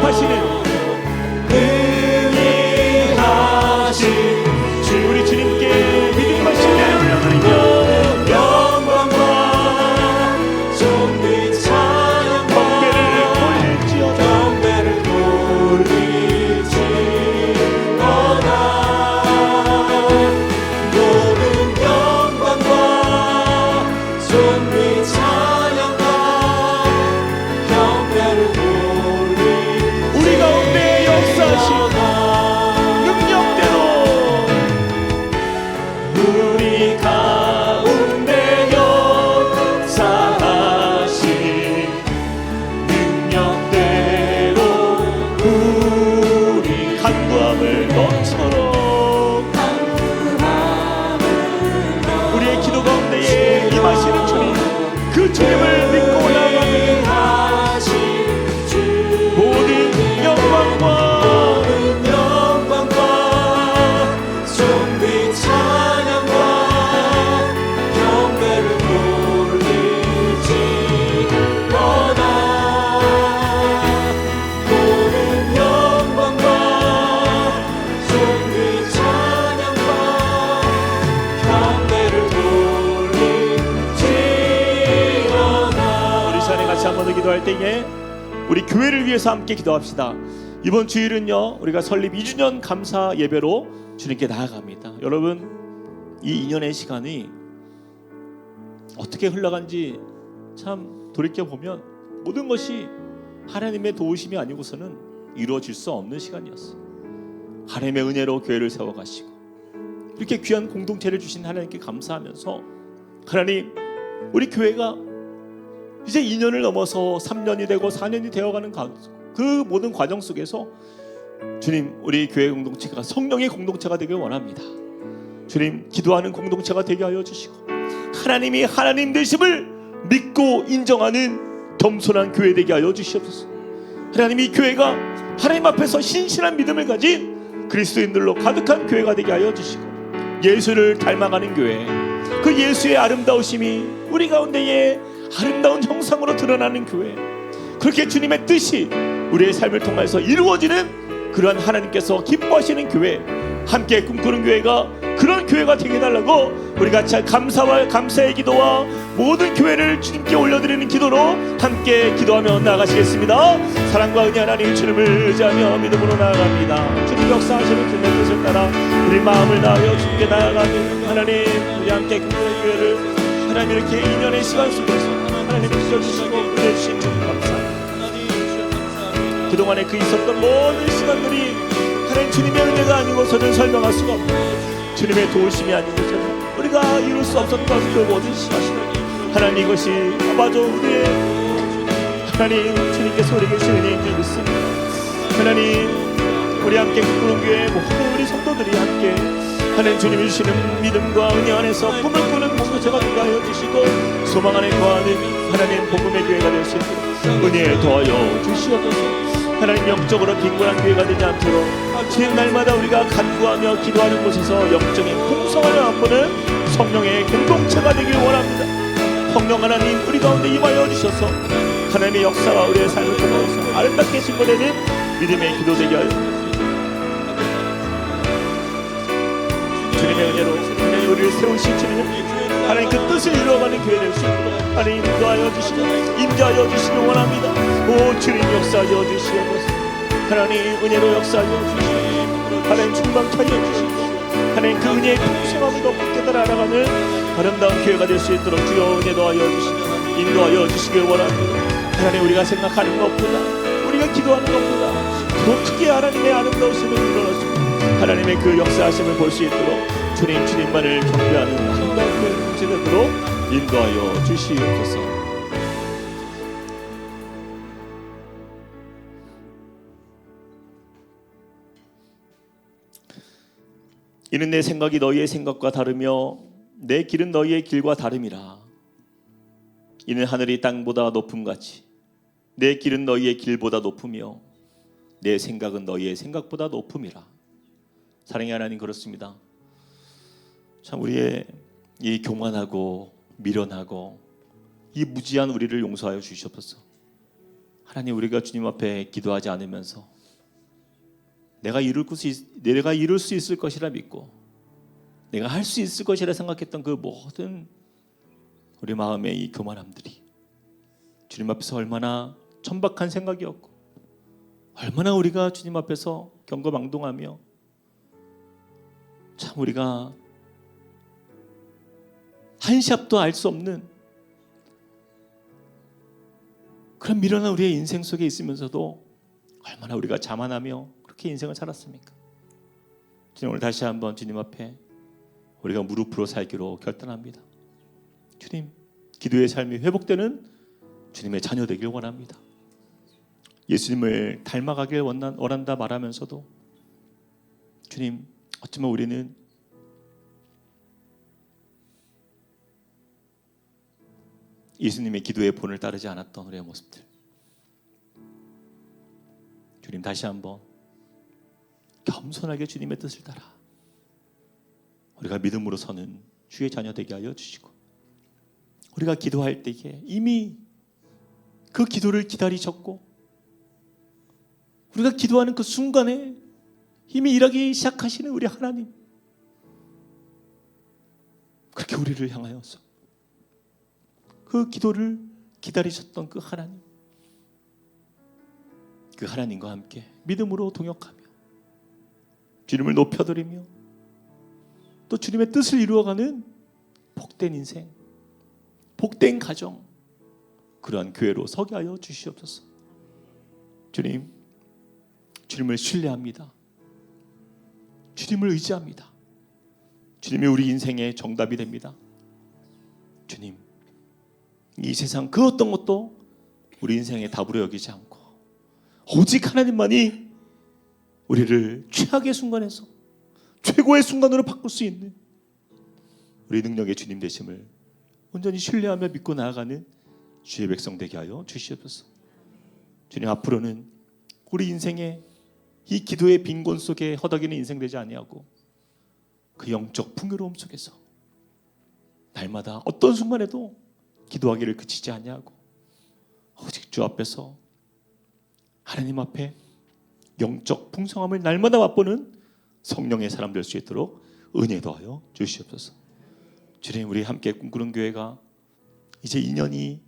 응답하시는 주 우리 주님께 믿음과 신뢰를 올려드리며 영광과 존귀 찬양과 경배를 돌릴지어다. 모든 영광과 존귀 찬양과 경배를 돌릴지어다. 우리 가운데 역사하신 능력대로 우리 가운데 역사하신 능력대로 우리 간구함을 너처럼 우리의 기도 가운데에 임하시는 주님, 그 주님을 믿고 나아가는 모든 영광과 존귀 찬양과 경배를 돌릴지어다. 모든 영광과 존귀 찬양과 경배를 돌릴지어다. 우리 시간에 같이 한 번 더 기도할 때에 우리 교회를 위해서 함께 기도합시다. 이번 주일은요, 우리가 설립 2주년 감사 예배로 주님께 나아갑니다. 여러분, 이 2년의 시간이 어떻게 흘러간지 참 돌이켜보면 모든 것이 하나님의 도우심이 아니고서는 이루어질 수 없는 시간이었어요. 하나님의 은혜로 교회를 세워가시고 이렇게 귀한 공동체를 주신 하나님께 감사하면서, 하나님, 우리 교회가 이제 2년을 넘어서 3년이 되고 4년이 되어가는 그 모든 과정 속에서 주님, 우리 교회 공동체가 성령의 공동체가 되길 원합니다. 주님, 기도하는 공동체가 되게 하여 주시고 하나님이 하나님 되심을 믿고 인정하는 겸손한 교회 되게 하여 주시옵소서. 하나님, 이 교회가 하나님 앞에서 신실한 믿음을 가진 그리스도인들로 가득한 교회가 되게 하여 주시고, 예수를 닮아가는 교회, 그 예수의 아름다우심이 우리 가운데에 아름다운 형상으로 드러나는 교회, 그렇게 주님의 뜻이 우리의 삶을 통해서 이루어지는 그러한 하나님께서 기뻐하시는 교회, 함께 꿈꾸는 교회가 그런 교회가 되게 해달라고 우리 같이 감사와 감사의 기도와 모든 교회를 주님께 올려드리는 기도로 함께 기도하며 나아가시겠습니다. 사랑과 은혜 하나님 주님을 의지하며 믿음으로 나아갑니다. 주님 역사하시는 주님의 뜻을 따라 우리 마음을 다하여 주님께 나아가는 하나님, 우리 함께 꿈꾸는 교회를 하나님 이렇게 2년의 시간 속에서 하나님 지켜주시고 은혜 주신 주님 감사합니다. 그동안에 그 있었던 모든 시간들이 하나님 주님의 은혜가 아니고서는 설명할 수가 없는, 주님의 도우심이 아니고서는 우리가 이룰 수 없었던 그 모든 시간, 하나님 이것이 아마도 우리의 하나님 주님께서 우리에게 주신 은혜인 줄 믿습니다. 하나님, 우리 함께 꿈꾸는 교회 모든 우리 성도들이 함께 하나님 주님이 주시는 믿음과 은혜 안에서 꿈을 꾸는 공동체가 되게 하여 주시고 소망 안에 거하는 하나님 복음의 교회가 될 수 있도록 은혜 더하여 주시옵소서. 하나님, 영적으로 빈곤한 교회가 되지 않도록 주님 날마다 우리가 간구하며 기도하는 곳에서 영적인 풍성함을 맛보는 성령의 공동체가 되길 원합니다. 성령 하나님, 우리 가운데 임하여 주셔서 하나님의 역사가 우리의 삶을 통해서 아름답게 증거되는 믿음의 기도 되게 하여 주옵소서. 주님의 은혜로 하나님 우리를 세우신 주님, 하나님 그 뜻을 이루어가는 교회 될 수 있도록 하나님 인도하여 주시고 임재하여 주시길 원합니다. 오 주님, 역사하여 주시옵소서. 하나님 은혜로 역사하여 주시고 하나님 충만케 하여 주시고 하나님 그 은혜의 풍성함을 더 깨달아 알아가는 아름다운 교회가 될 수 있도록 주여 은혜도 하여 주시고 인도하여 주시길 원합니다. 하나님, 우리가 생각하는 것보다 우리가 기도하는 것보다 더 크게 하나님의 아름다우심을 드러내시고 하나님의 그 역사하심을 볼 수 있도록 주님만을 경배하는 아름다운 교회 공동체되도록 인도하여 주시옵소서. 이는 내 생각이 너희의 생각과 다르며 내 길은 너희의 길과 다름이라. 이는 하늘이 땅보다 높음같이 내 길은 너희의 길보다 높으며 내 생각은 너희의 생각보다 높음이라. 사랑의 하나님, 그렇습니다. 참 우리의 이 교만하고 미련하고 이 무지한 우리를 용서하여 주시옵소서. 하나님, 우리가 주님 앞에 기도하지 않으면서 내가 이룰 수 있을 것이라 믿고 내가 할 수 있을 것이라 생각했던 그 모든 우리 마음의 이 교만함들이 주님 앞에서 얼마나 천박한 생각이었고 얼마나 우리가 주님 앞에서 경거망동하며 참 우리가 한 시 앞도 알 수 없는 그런 미련한 우리의 인생 속에 있으면서도 얼마나 우리가 자만하며 그렇게 인생을 살았습니까? 주님, 오늘 다시 한번 주님 앞에 우리가 무릎으로 살기로 결단합니다. 주님, 기도의 삶이 회복되는 주님의 자녀 되길 원합니다. 예수님을 닮아가길 원한다 말하면서도 주님, 어쩌면 우리는 예수님의 기도의 본을 따르지 않았던 우리의 모습들, 주님, 다시 한번 겸손하게 주님의 뜻을 따라 우리가 믿음으로 서는 주의 자녀 되게 하여 주시고, 우리가 기도할 때에 이미 그 기도를 기다리셨고 우리가 기도하는 그 순간에 이미 일하기 시작하시는 우리 하나님, 그렇게 우리를 향하여서 그 기도를 기다리셨던 그 하나님, 그 하나님과 함께 믿음으로 동역하며 주님을 높여드리며 또 주님의 뜻을 이루어가는 복된 인생, 복된 가정, 그러한 교회로 서게 하여 주시옵소서. 주님, 주님을 신뢰합니다. 주님을 의지합니다. 주님이 우리 인생의 정답이 됩니다. 주님, 이 세상 그 어떤 것도 우리 인생의 답으로 여기지 않고 오직 하나님만이 우리를 최악의 순간에서 최고의 순간으로 바꿀 수 있는 우리 능력의 주님 되심을 온전히 신뢰하며 믿고 나아가는 주의 백성 되게 하여 주시옵소서. 주님, 앞으로는 우리 인생의 이 기도의 빈곤 속에 허덕이는 인생 되지 아니하고 그 영적 풍요로움 속에서 날마다 어떤 순간에도 기도하기를 그치지 아니하고 오직 주 앞에서 하나님 앞에 영적 풍성함을 날마다 맛보는 성령의 사람 될 수 있도록 은혜 더하여 주시옵소서. 주님, 우리 함께 꿈꾸는 교회가 이제 2년이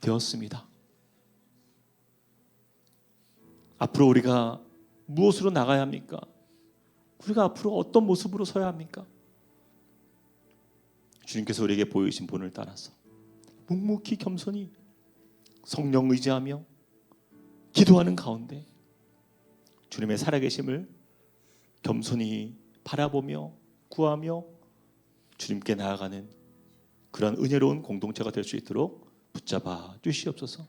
되었습니다. 앞으로 우리가 무엇으로 나가야 합니까? 우리가 앞으로 어떤 모습으로 서야 합니까? 주님께서 우리에게 보여주신 본을 따라서 묵묵히 겸손히 성령 의지하며 기도하는 가운데 주님의 살아계심을 겸손히 바라보며 구하며 주님께 나아가는 그런 은혜로운 공동체가 될 수 있도록 붙잡아 주시옵소서.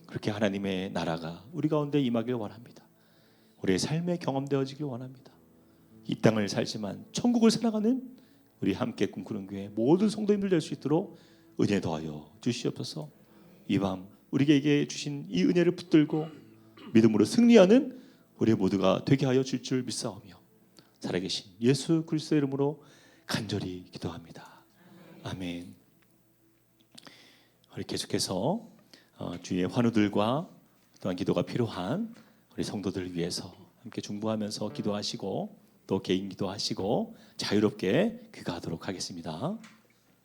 그렇게 하나님의 나라가 우리 가운데 임하길 원합니다. 우리의 삶에 경험되어지길 원합니다. 이 땅을 살지만 천국을 살아가는 우리 함께 꿈꾸는 교회 모든 성도님들 될 수 있도록 은혜 더하여 주시옵소서. 이 밤 우리에게 주신 이 은혜를 붙들고 믿음으로 승리하는 우리 모두가 되게 하여 줄 줄 믿사오며 살아계신 예수 그리스도의 이름으로 간절히 기도합니다. 아멘. 우리 계속해서 주의 환우들과 또한 기도가 필요한 우리 성도들을 위해서 함께 중보하면서 기도하시고 또 개인 기도하시고 자유롭게 귀가하도록 하겠습니다.